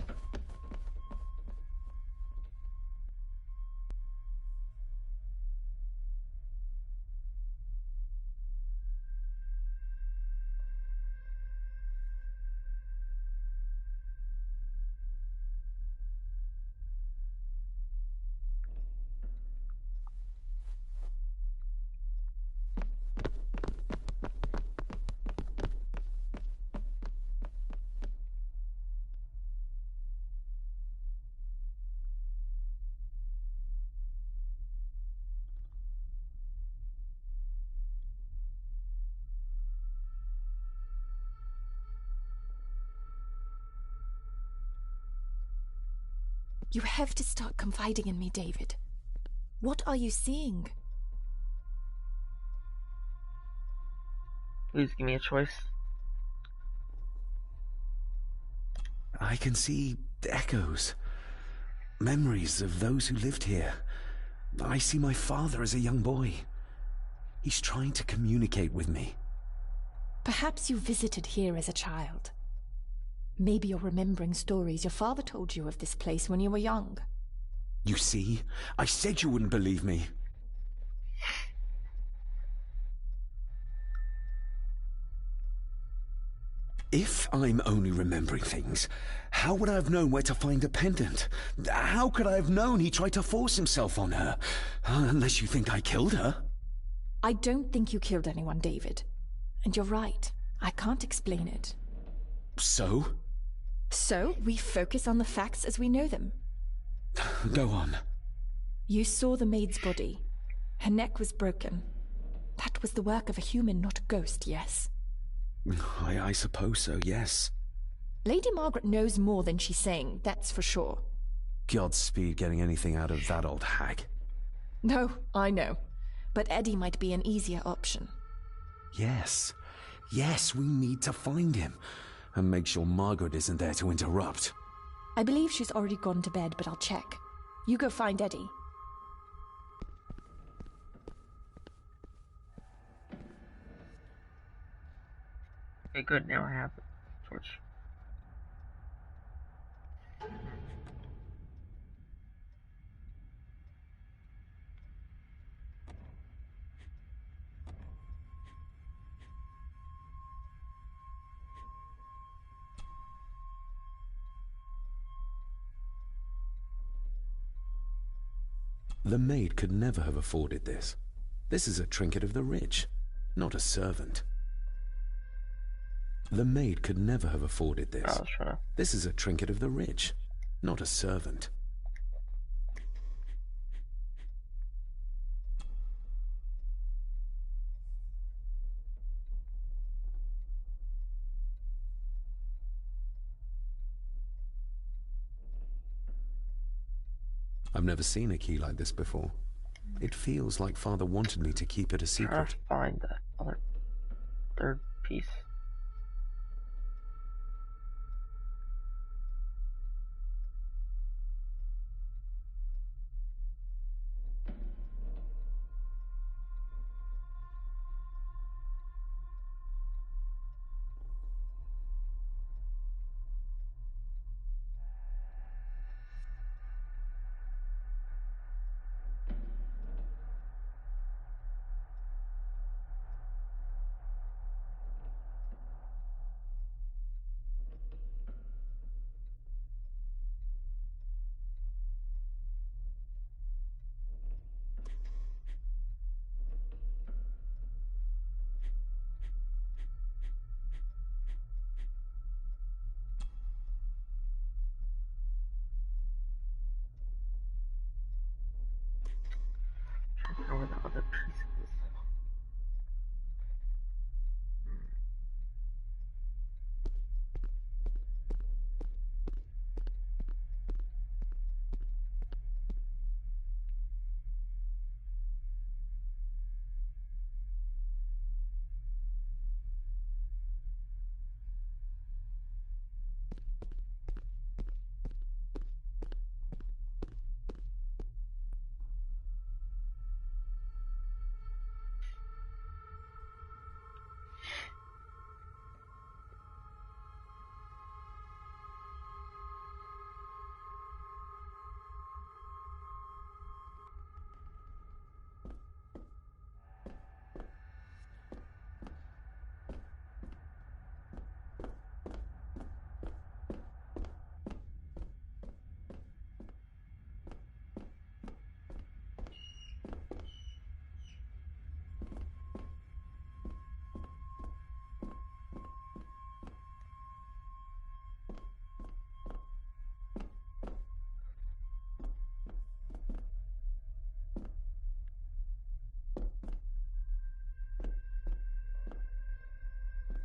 You have to start confiding in me, David. What are you seeing? Please give me a choice. I can see echoes. Memories of those who lived here. I see my father as a young boy. He's trying to communicate with me. Perhaps you visited here as a child. Maybe you're remembering stories your father told you of this place when you were young. You see? I said you wouldn't believe me. If I'm only remembering things, how would I have known where to find a pendant? How could I have known he tried to force himself on her? Unless you think I killed her. I don't think you killed anyone, David. And you're right. I can't explain it. So? So, we focus on the facts as we know them. Go on. You saw the maid's body. Her neck was broken. That was the work of a human, not a ghost, yes? I suppose so, yes. Lady Margaret knows more than she's saying, that's for sure. Godspeed getting anything out of that old hag. No, I know. But Eddie might be an easier option. Yes. Yes, we need to find him. And make sure Margaret isn't there to interrupt. I believe she's already gone to bed, but I'll check. You go find Eddie. Okay, good. Now I have the torch. The maid could never have afforded this. This is a trinket of the rich, not a servant. The maid could never have afforded this. This is a trinket of the rich, not a servant. I've never seen a key like this before. It feels like Father wanted me to keep it a secret. Trying to find that other third piece. I don't know where the other piece is.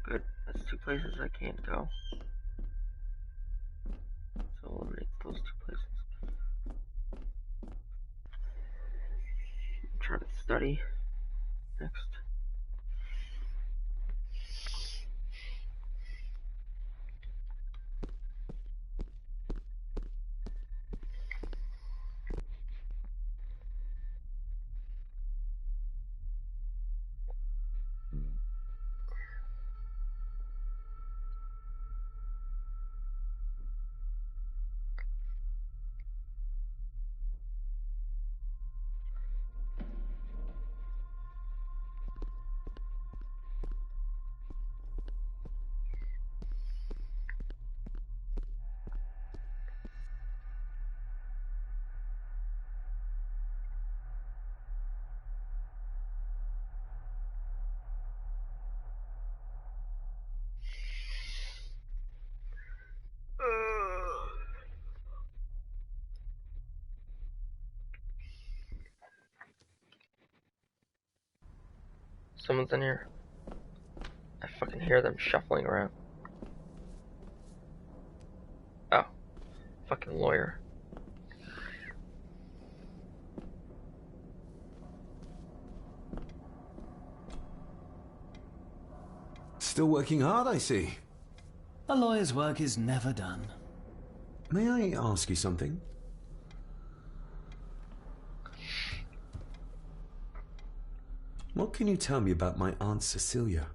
Good. That's two places I can't go. So eliminate those two places. study next. Someone's in here. I fucking hear them shuffling around. Oh. Fucking lawyer. Still working hard, I see. A lawyer's work is never done. May I ask you something? What can you tell me about my Aunt Cecilia?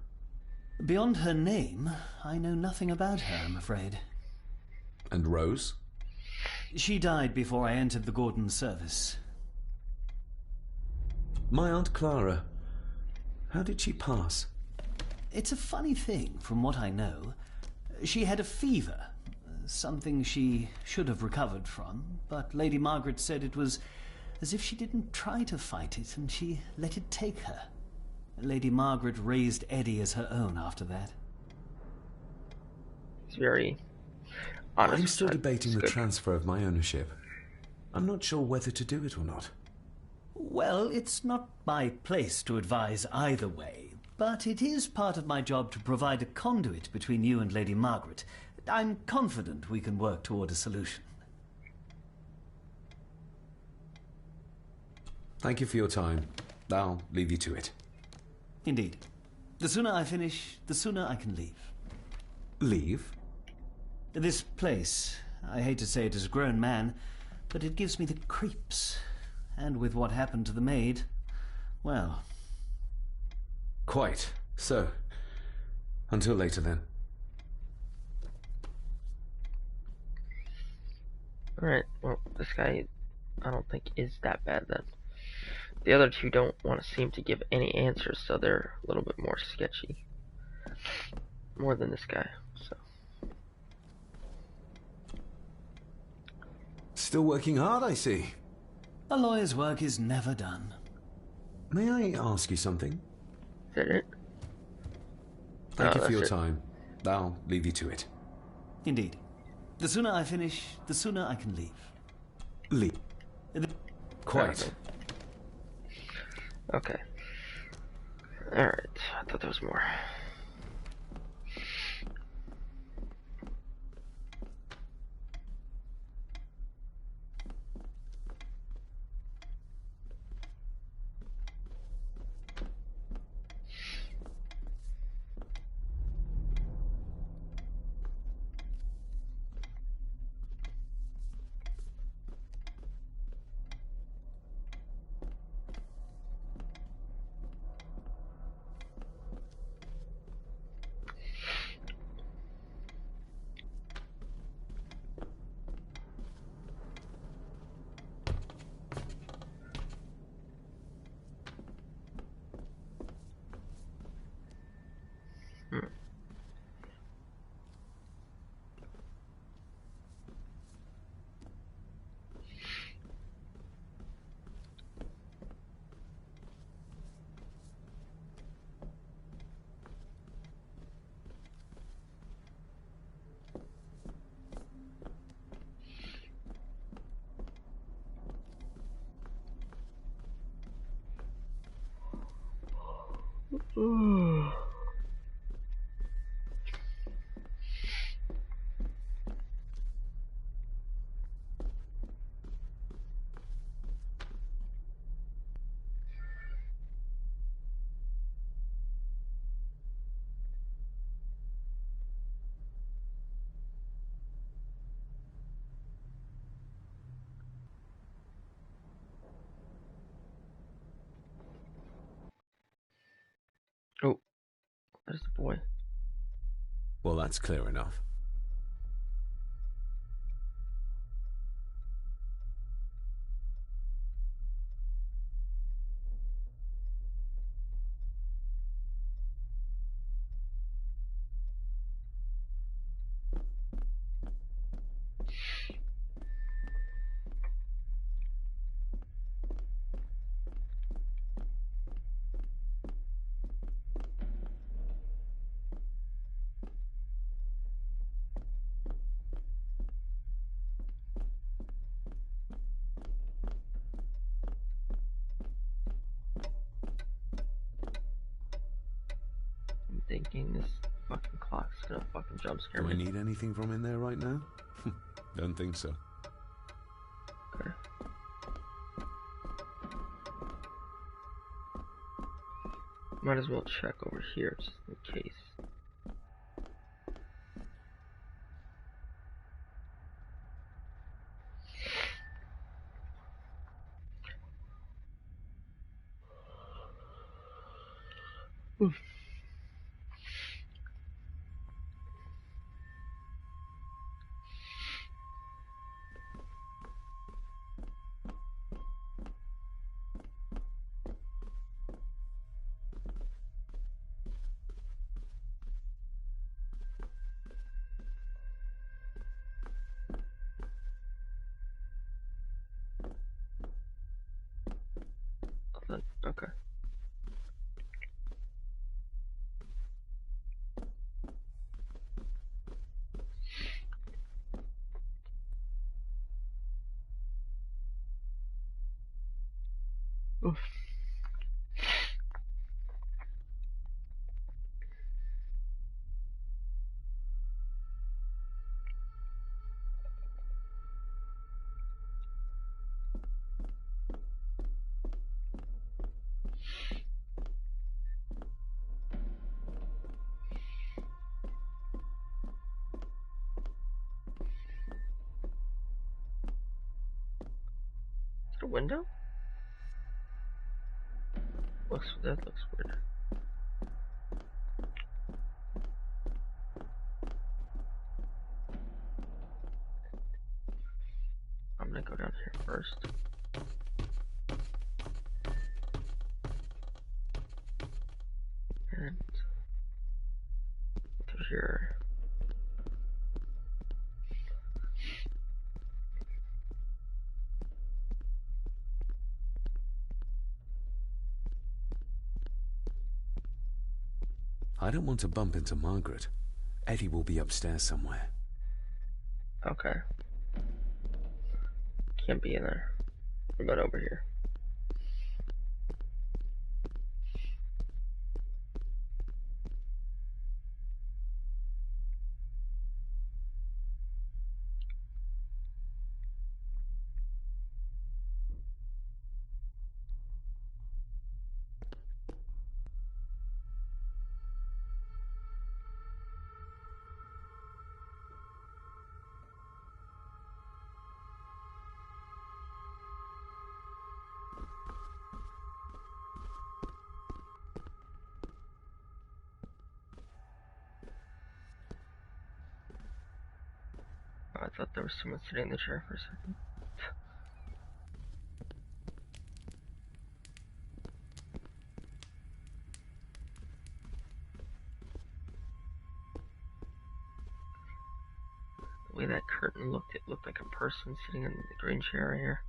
Beyond her name, I know nothing about her, I'm afraid. And Rose? She died before I entered the Gordon service. My Aunt Clara. How did she pass? It's a funny thing, from what I know. She had a fever, something she should have recovered from, but Lady Margaret said it was as if she didn't try to fight it and she let it take her. Lady Margaret raised Eddie as her own after that. It's very honest. I'm still debating the transfer of my ownership. I'm not sure whether to do it or not. Well, it's not my place to advise either way, but it is part of my job to provide a conduit between you and Lady Margaret. I'm confident we can work toward a solution. Thank you for your time. I'll leave you to it. Indeed. The sooner I finish, the sooner I can leave. Leave? This place, I hate to say it as a grown man, but it gives me the creeps. And with what happened to the maid, well... Quite. So, until later then. Alright, well, this guy, I don't think is that bad then. The other two don't want to seem to give any answers, so they're a little bit more sketchy. More than this guy, so. Still working hard, I see. A lawyer's work is never done. May I ask you something? Is that it? Thank you for your time. I'll leave you to it. Indeed. The sooner I finish, the sooner I can leave. Leave? Quite. Okay. Alright, I thought there was more. That is the boy. Well, that's clear enough. I'm thinking this fucking clock's gonna fucking jump scare Do me. I need anything from in there right now? Don't think so. Okay. Might as well check over here just in case. Oof. Okay. Oof. Is it a window? That looks weird. I'm gonna go down here first. And through here. I don't want to bump into Margaret. Eddie will be upstairs somewhere. Okay. Can't be in there. What about over here? Oh, I thought there was someone sitting in the chair for a second. The way that curtain looked, it looked like a person sitting in the green chair right here.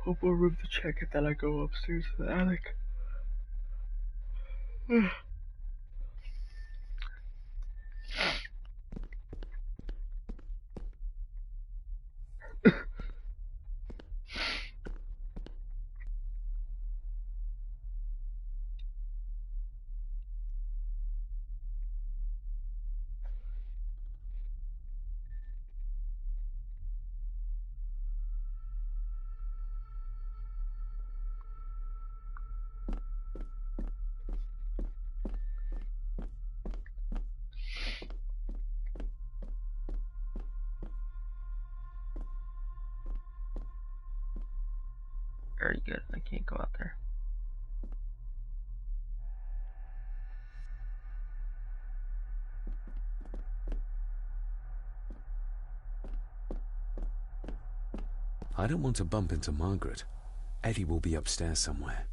Hope more room to check it, then I go upstairs to the attic. Very good. I can't go out there. I don't want to bump into Margaret. Eddie will be upstairs somewhere.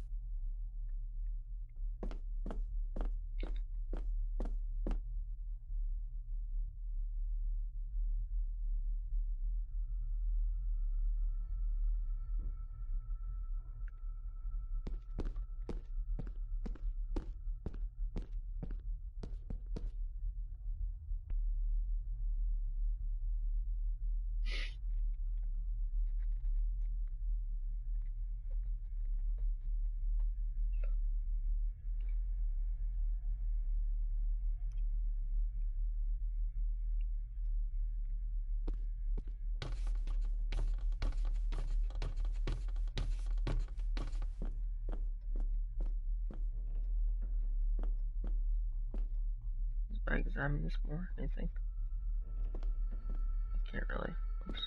Should I examine this more? Anything? I can't really. Oops.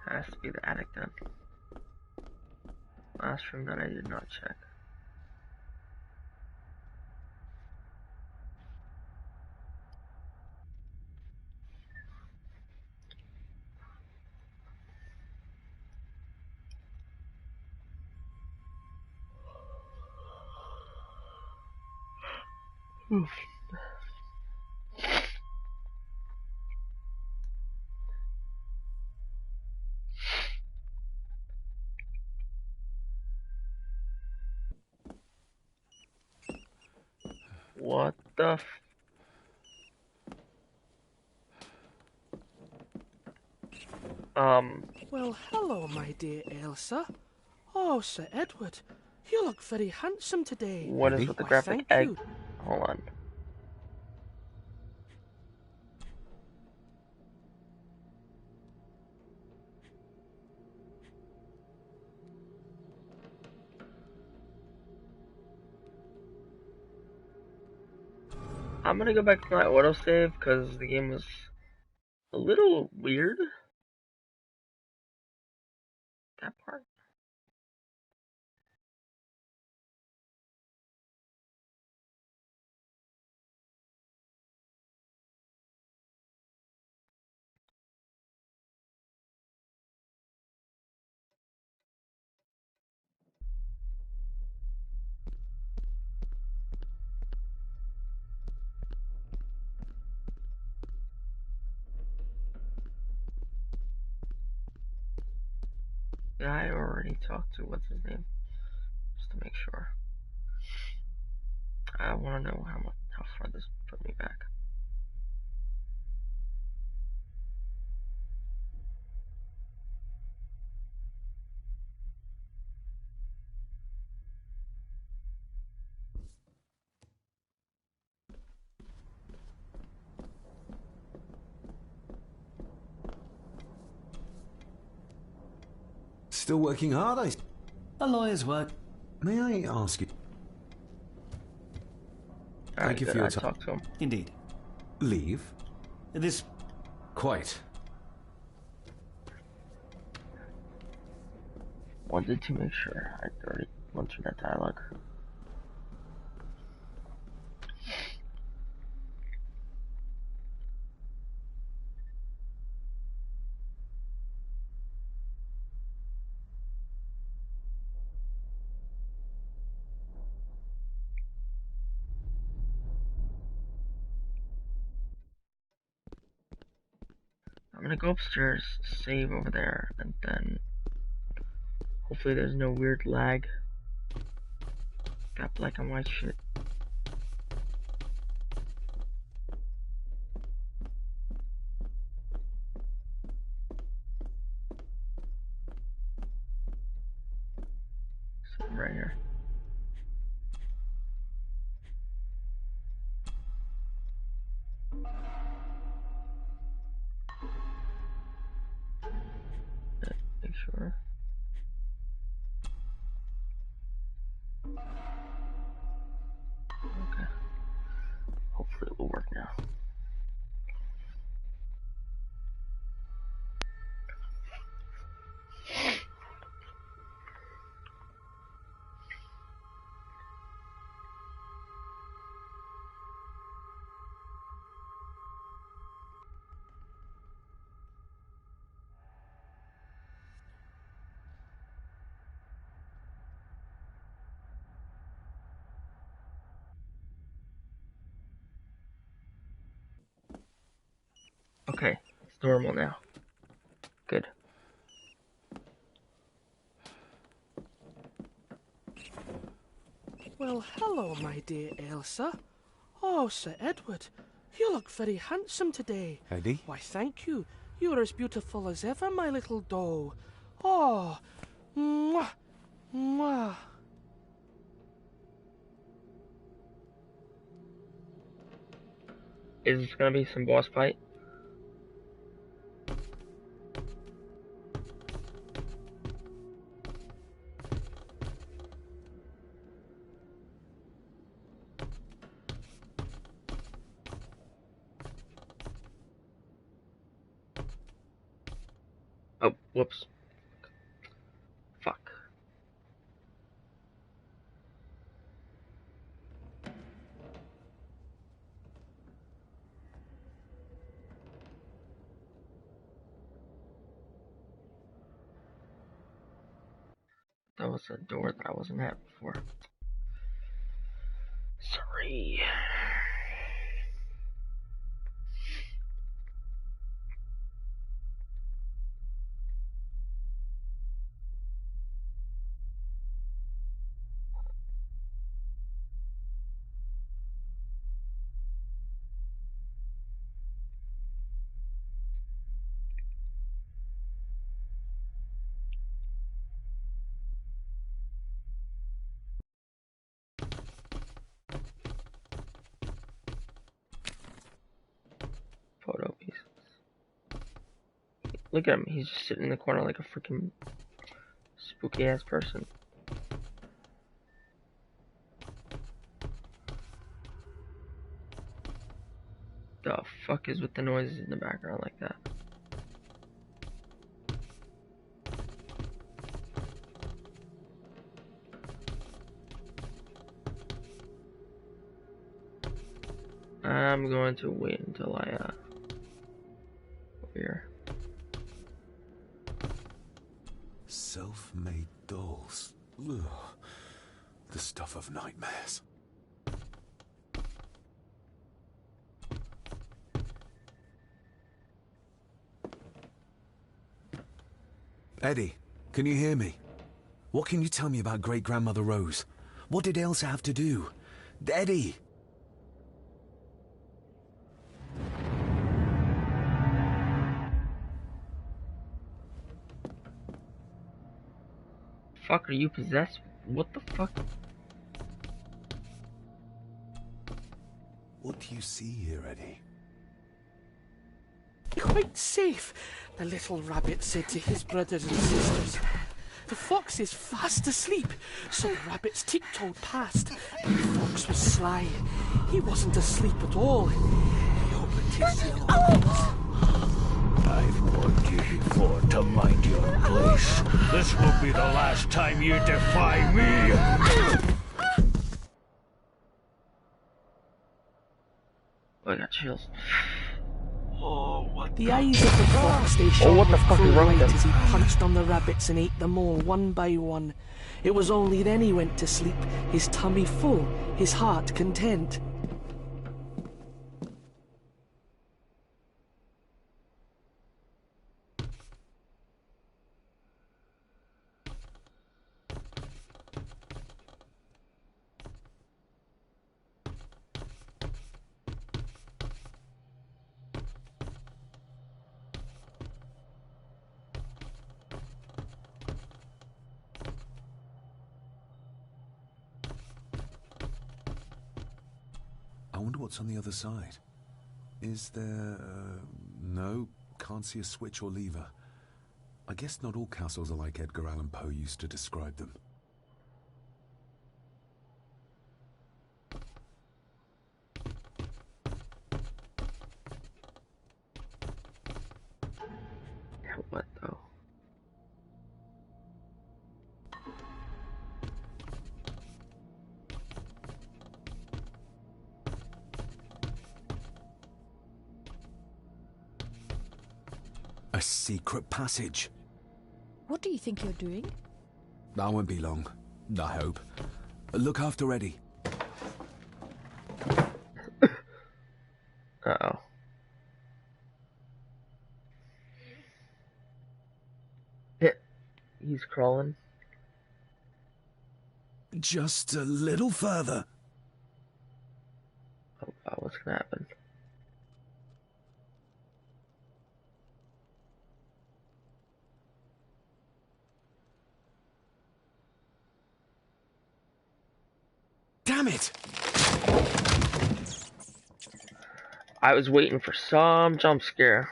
Has to be the attic then. Last room that I did not check. Oof. What the f... Well, hello, my dear Elsa. Oh, Sir Edward, you look very handsome today. What is with the graphic egg? You. Hold on. I'm gonna go back to my autosave because the game was a little weird. That part. Yeah, I already talked to what's his name, just to make sure. I want to know how far this put me back. Still working hard, I... A lawyer's work. May I ask you... Thank you for your time. Talk to him. Indeed. Leave? This... Quite. Wanted to make sure I already went through that dialogue. I'm gonna go upstairs, save over there, and then hopefully there's no weird lag. That black and white shit. Something right here. Make sure. Okay. Okay, it's normal now. Good. Well, hello, my dear Elsa. Oh, Sir Edward, you look very handsome today. Eddie? Why, thank you. You are as beautiful as ever, my little doll. Oh, mwah, mwah. Is this gonna be some boss fight? Oh, whoops. Fuck. That was a door that I wasn't at before. Sorry. Photo pieces. Look at him, he's just sitting in the corner like a freaking spooky ass person. The fuck is with the noises in the background like that? I'm going to wait until I over here. Self-made dolls. Ugh. The stuff of nightmares. Eddie, can you hear me? What can you tell me about great-grandmother Rose? What did Elsa have to do? Eddie! Fuck, are you possessed? What the fuck? What do you see here, Eddie? Quite safe, the little rabbit said to his brothers and sisters. The fox is fast asleep, so the rabbits tiptoed past. And the fox was sly. He wasn't asleep at all. He opened his yellow eyes. I've warned you before to mind your place. This will be the last time you defy me. Oh, I got chills. Oh, what the eyes of the fox, they shone what the fuck is wrong with them? as he punched on the rabbits and ate them all one by one. It was only then he went to sleep, his tummy full, his heart content. I wonder what's on the other side. Is there... no, can't see a switch or lever. I guess not all castles are like Edgar Allan Poe used to describe them. Yeah, what though? A secret passage. What do you think you're doing? That won't be long, I hope. Look after Eddie. Uh-oh. he's crawling. Just a little further. Oh god, what's gonna happen? Damn it! I was waiting for some jump scare.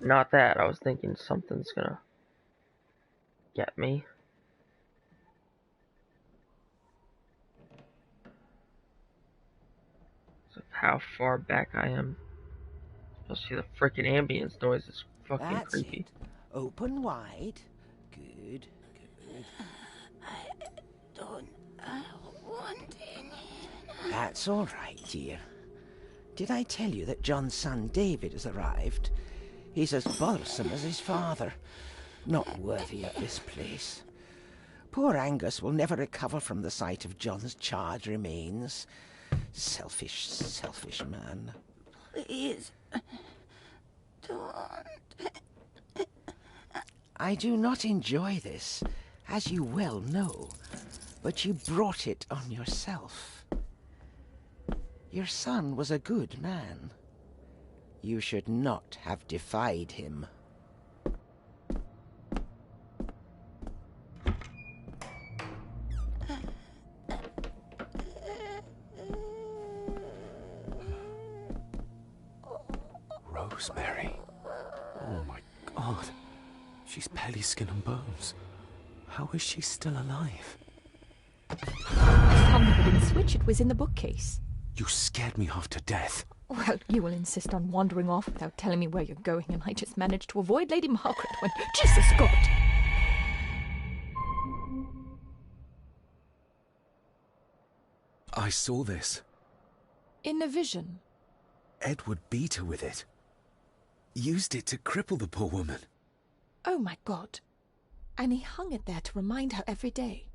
Not that, I was thinking something's gonna get me. So how far back I am. Especially the freaking ambience noise is fucking That's creepy. it. Open wide. Good, good. I don't want any. That's all right, dear. Did I tell you that John's son David has arrived? He's as bothersome as his father. Not worthy of this place. Poor Angus will never recover from the sight of John's charred remains. Selfish, selfish man. Please, don't. I do not enjoy this, as you well know, but you brought it on yourself. Your son was a good man. You should not have defied him. Rosemary. Oh my god. She's barely skin and bones. How is she still alive? Come within switch, it was in the bookcase. You scared me half to death. Well, you will insist on wandering off without telling me where you're going, and I just managed to avoid Lady Margaret when... Jesus God! I saw this. In a vision? Edward beat her with it. Used it to cripple the poor woman. Oh my God. And he hung it there to remind her every day.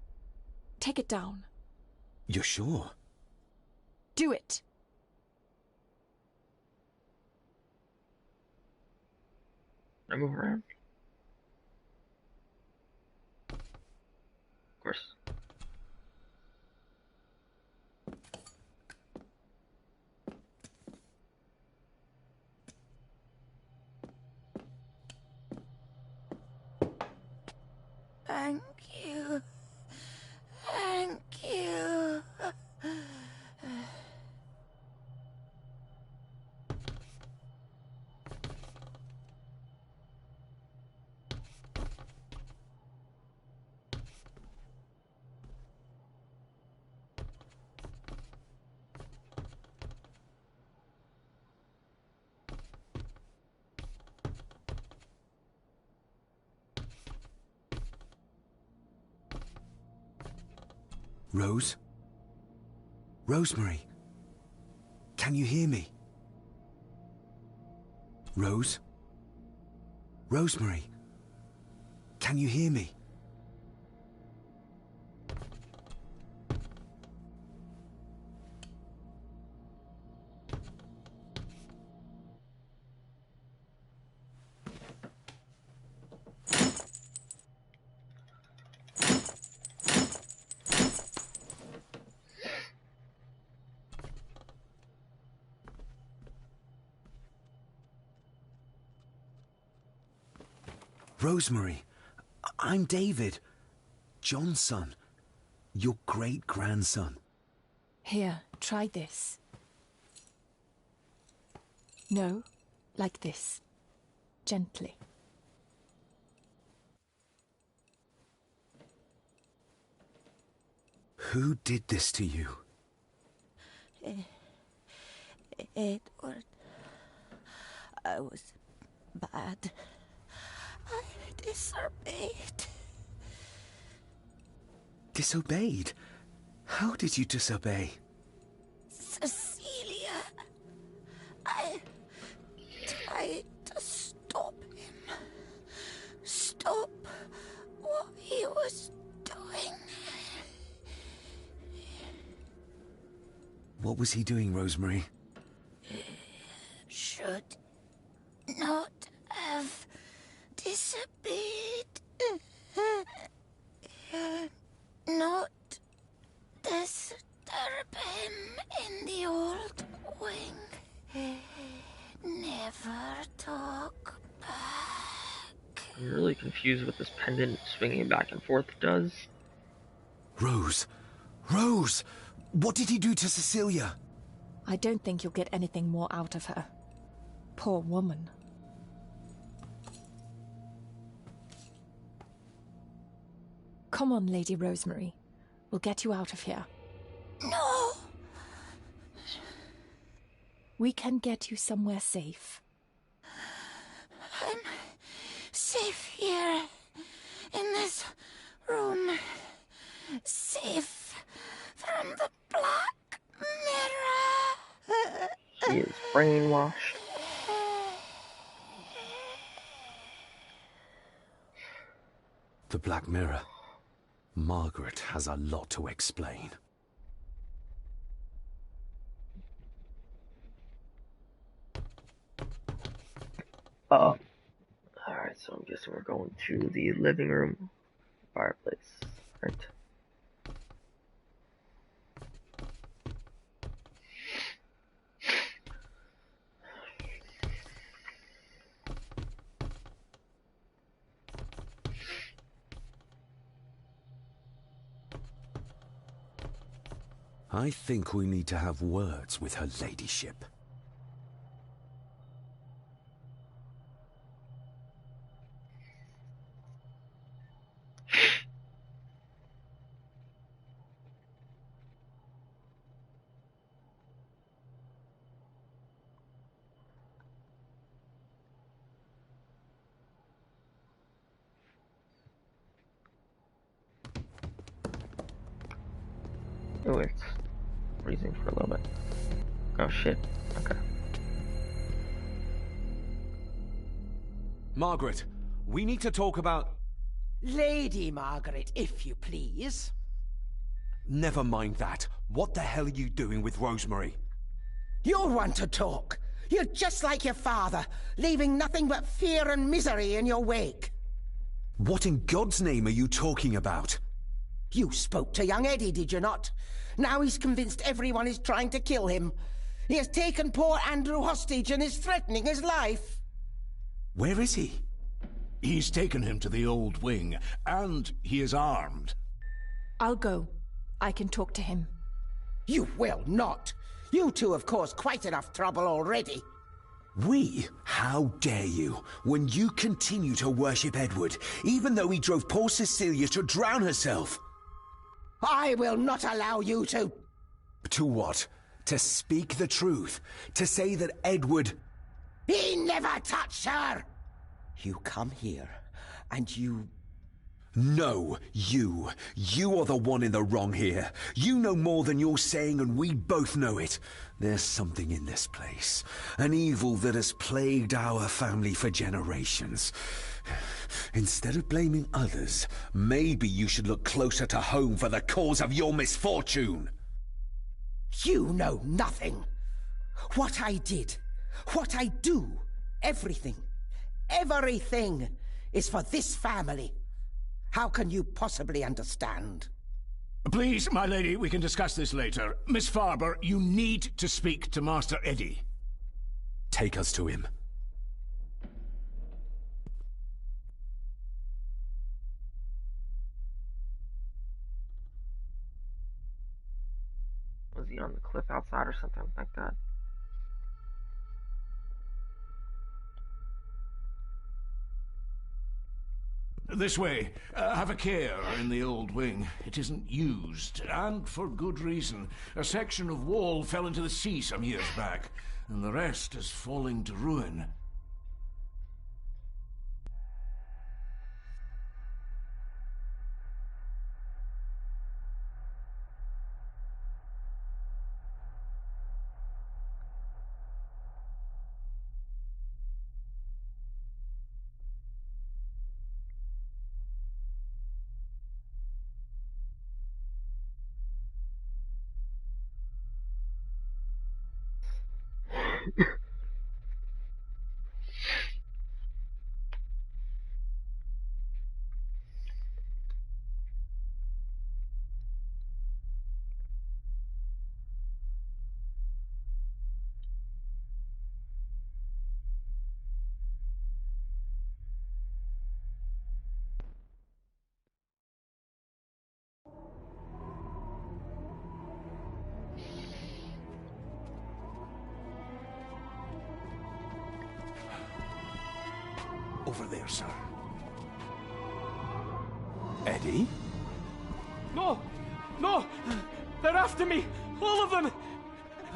Take it down. You're sure? Do it. I move around. Of course. Thank you. Thank you. Rose? Rosemary? Can you hear me? Rose? Rosemary? Can you hear me? Rosemary, I'm David, John's son, your great-grandson. Here, try this. No, like this. Gently. Who did this to you? Edward, I was bad. I disobeyed. Disobeyed? How did you disobey? Cecilia, I tried to stop him. Stop what he was doing. What was he doing, Rosemary? Should not have never talk back. I'm really confused what this pendant swinging back and forth does. Rose! Rose! What did he do to Cecilia? I don't think you'll get anything more out of her. Poor woman. Come on, Lady Rosemary. We'll get you out of here. No! We can get you somewhere safe. I'm safe here, in this room. Safe from the Black Mirror. She is brainwashed. The Black Mirror. Margaret has a lot to explain. Alright, so I'm guessing we're going to the living room fireplace, right? I think we need to have words with her ladyship. Oh, it's freezing for a little bit. Oh shit, okay. Margaret, we need to talk about... Lady Margaret, if you please. Never mind that. What the hell are you doing with Rosemary? You're one to talk. You're just like your father, leaving nothing but fear and misery in your wake. What in God's name are you talking about? You spoke to young Eddie, did you not? Now he's convinced everyone is trying to kill him. He has taken poor Andrew hostage and is threatening his life. Where is he? He's taken him to the old wing, and he is armed. I'll go. I can talk to him. You will not. You two have caused quite enough trouble already. We? How dare you, when you continue to worship Edward, even though he drove poor Cecilia to drown herself? I will not allow you to... To what? To speak the truth? To say that Edward... He never touched her! You come here, and you... No, you. You are the one in the wrong here. You know more than you're saying, and we both know it. There's something in this place. An evil that has plagued our family for generations. Instead of blaming others, maybe you should look closer to home for the cause of your misfortune. You know nothing. What I did, what I do, everything is for this family. How can you possibly understand? Please, my lady, we can discuss this later. Miss Farber, you need to speak to Master Eddie. Take us to him. Was he on the cliff outside or something like that? This way. Have a care in the old wing. It isn't used, and for good reason. A section of wall fell into the sea some years back, and the rest is falling to ruin. Over there, sir. Eddie? No! No! They're after me! All of them!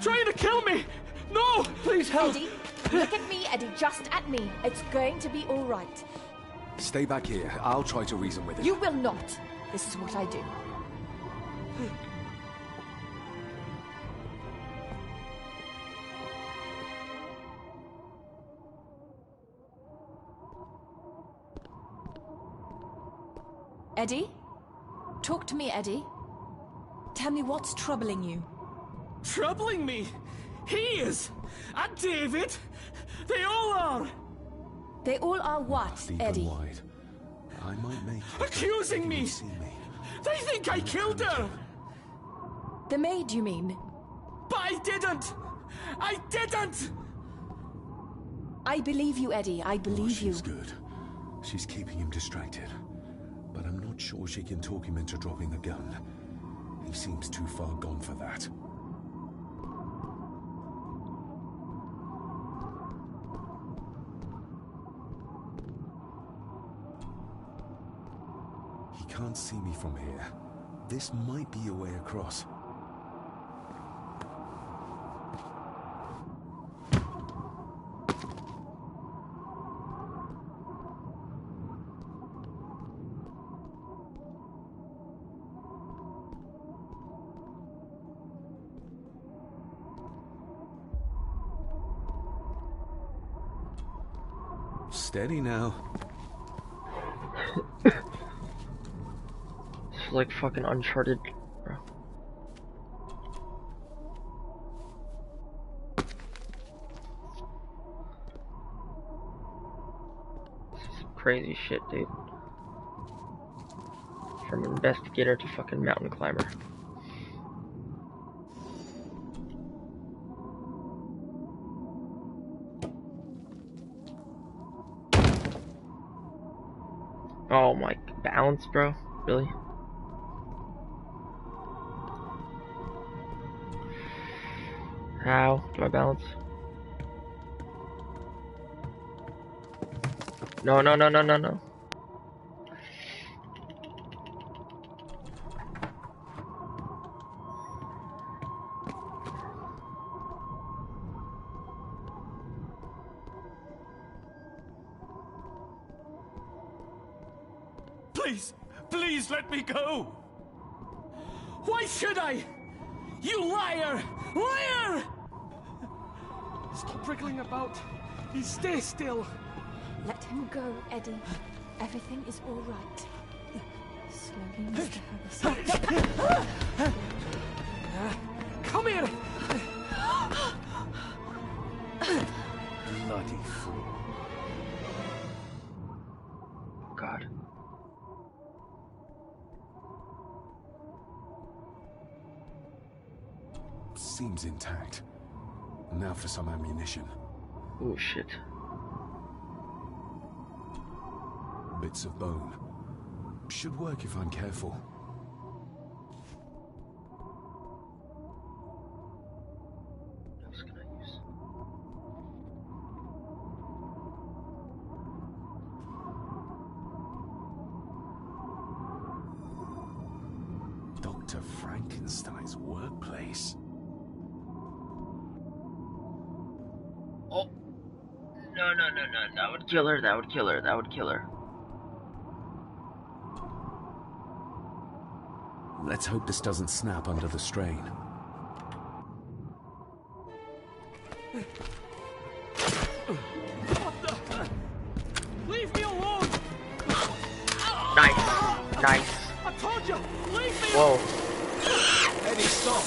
Trying to kill me! No! Please help! Eddie, look at me, Eddie, just at me. It's going to be all right. Stay back here. I'll try to reason with him. You will not. This is what I do. Eddie? Talk to me, Eddie. Tell me what's troubling you. Troubling me? He is! And David! They all are! They all are what, Deep Eddie? and wide. I might make it, Accusing me! see me. They think I killed her! The maid, you mean? But I didn't! I didn't! I believe you, Eddie. I believe you. She's good. She's keeping him distracted. But I'm not sure she can talk him into dropping the gun. He seems too far gone for that. He can't see me from here. This might be a way across. Steady now. It's like fucking Uncharted, bro. This is some crazy shit, dude. From investigator to fucking mountain climber. Oh my balance, bro. Really? How do I balance? No, no, no, no, no, no. Please, please let me go! Why should I? You liar! Liar! Stop wriggling about. Stay still. Let him go, Eddie. Everything is all right. Slowly, Mr. Harrison. Come here! Bloody fool. God. Seems intact. Now for some ammunition. Oh shit. Bits of bone. Should work if I'm careful. What else can I use? Dr. Frankenstein's workplace. Oh. No, no, no, no. That would kill her. That would kill her. That would kill her. Let's hope this doesn't snap under the strain. What the? Leave me alone! Nice. Nice. I told you! Leave me Whoa. Eddie, stop!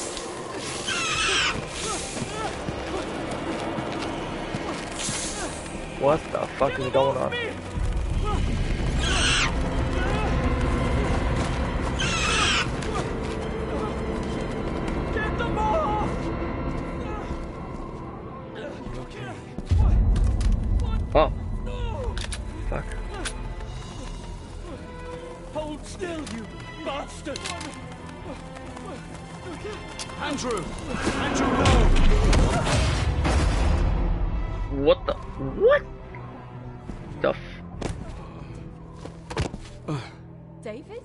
What the fuck is going on? Get them off! You okay? Oh. Fuck. Hold still, you bastard! Andrew! Andrew, no! What the? What? The f David?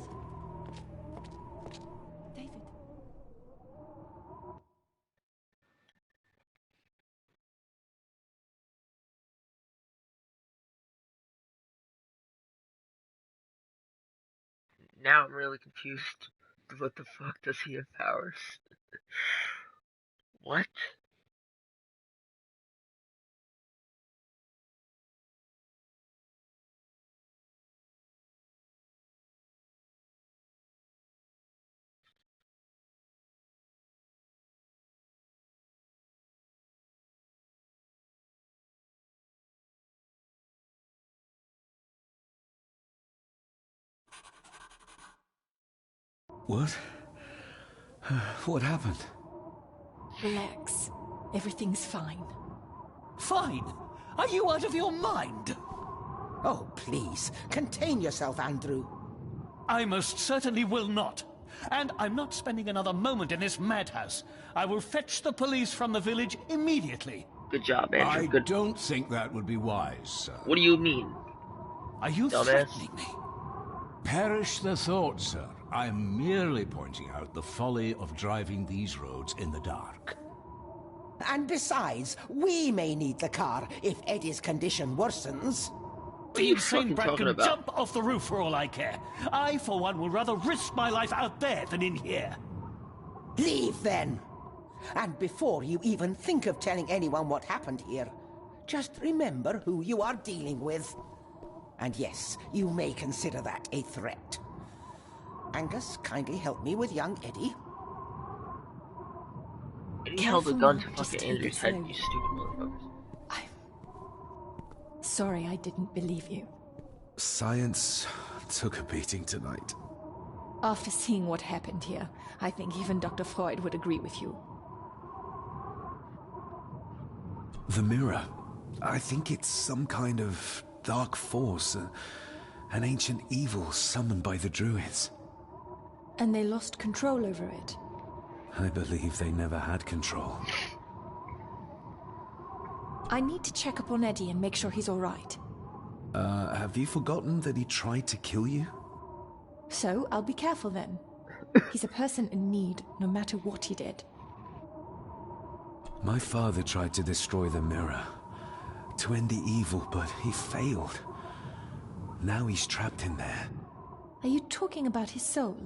David? Now I'm really confused. What the fuck does he have powers? What? What? What happened? Relax. Everything's fine. Fine? Are you out of your mind? Oh, please, contain yourself, Andrew. I most certainly will not. And I'm not spending another moment in this madhouse. I will fetch the police from the village immediately. Good job, Andrew. I don't think that would be wise, sir. What do you mean? Are you threatening me? Perish the thought, sir. I'm merely pointing out the folly of driving these roads in the dark. And besides, we may need the car if Eddie's condition worsens. The insane brat can jump off the roof for all I care. I, for one, would rather risk my life out there than in here. Leave, then. And before you even think of telling anyone what happened here, just remember who you are dealing with. And yes, you may consider that a threat. Angus, kindly help me with young Eddie. And he held a gun to fucking Andrew's head, you stupid motherfuckers. Sorry I didn't believe you. Science took a beating tonight. After seeing what happened here, I think even Dr. Freud would agree with you. The mirror. I think it's some kind of dark force, an ancient evil summoned by the druids. And they lost control over it. I believe they never had control. I need to check up on Eddie and make sure he's all right. Have you forgotten that he tried to kill you? So, I'll be careful then. He's a person in need, no matter what he did. My father tried to destroy the mirror, to end the evil, but he failed. Now he's trapped in there. Are you talking about his soul?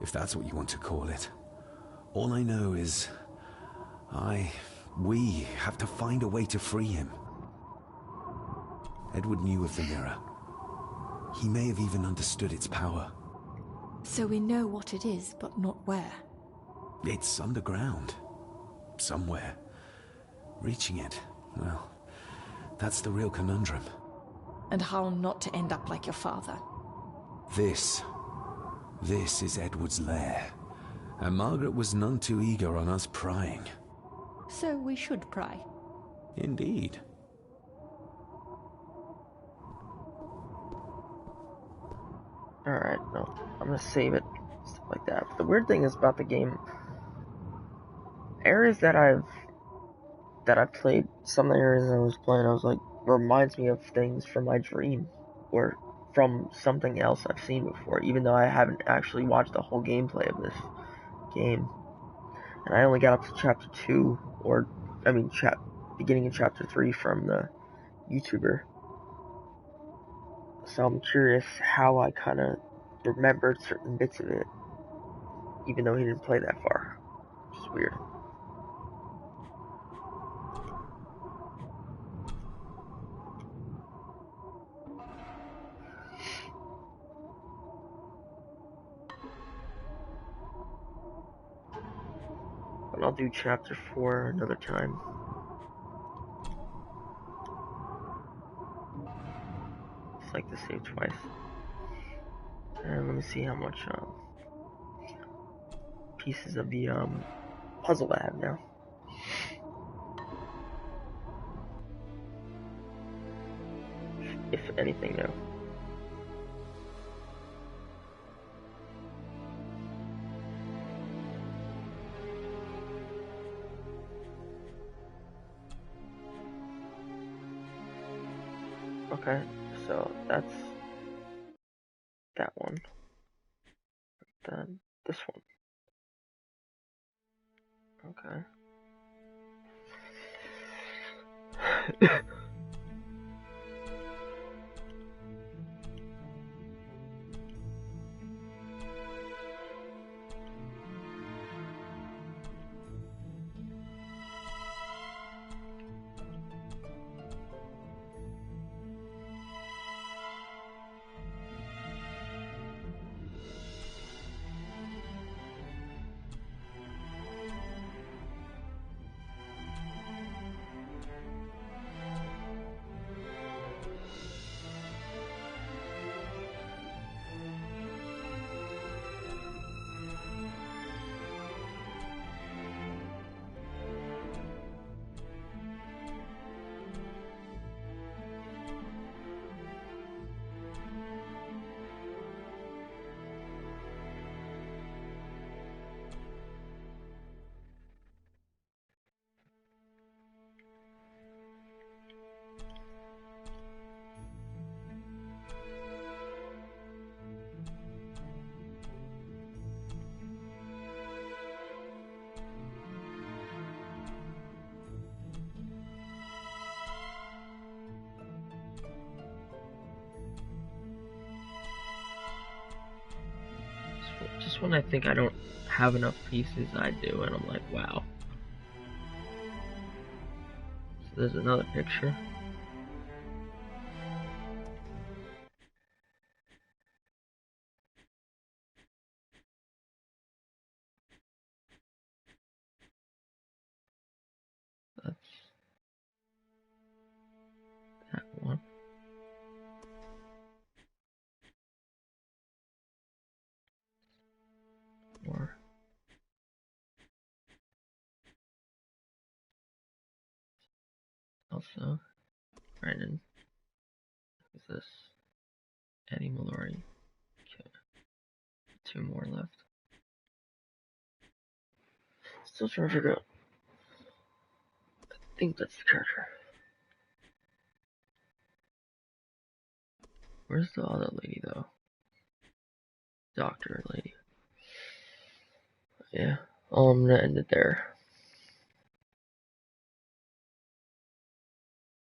If that's what you want to call it. All I know is... we have to find a way to free him. Edward knew of the mirror. He may have even understood its power. So we know what it is, but not where. It's underground. Somewhere. Reaching it, well, that's the real conundrum. And how not to end up like your father. This is Edward's lair. And Margaret was none too eager on us prying. So we should pry. Indeed. Alright, no, I'm gonna save it, stuff like that. But the weird thing is about the game, areas that I've played, some of the areas I was playing, I was like, reminds me of things from my dream, or from something else I've seen before, even though I haven't actually watched the whole gameplay of this game. And I only got up to chapter 2, or, I mean, beginning of chapter 3 from the YouTuber. So I'm curious how I kind of remembered certain bits of it, even though he didn't play that far. It's weird. But I'll do chapter 4 another time. It's like to save twice. And let me see how much pieces of the puzzle I have now. If anything, no. Okay, so that's that one. Then this one. Okay. Just when I think I don't have enough pieces, I do, and I'm like, wow. So there's another picture. That's that one. More. Also, Brandon. Who's this? Eddie Mallory. Okay. 2 more left. Still trying to figure out. I think that's the character. Where's the other lady though? Doctor lady. Yeah. I'm gonna end it there.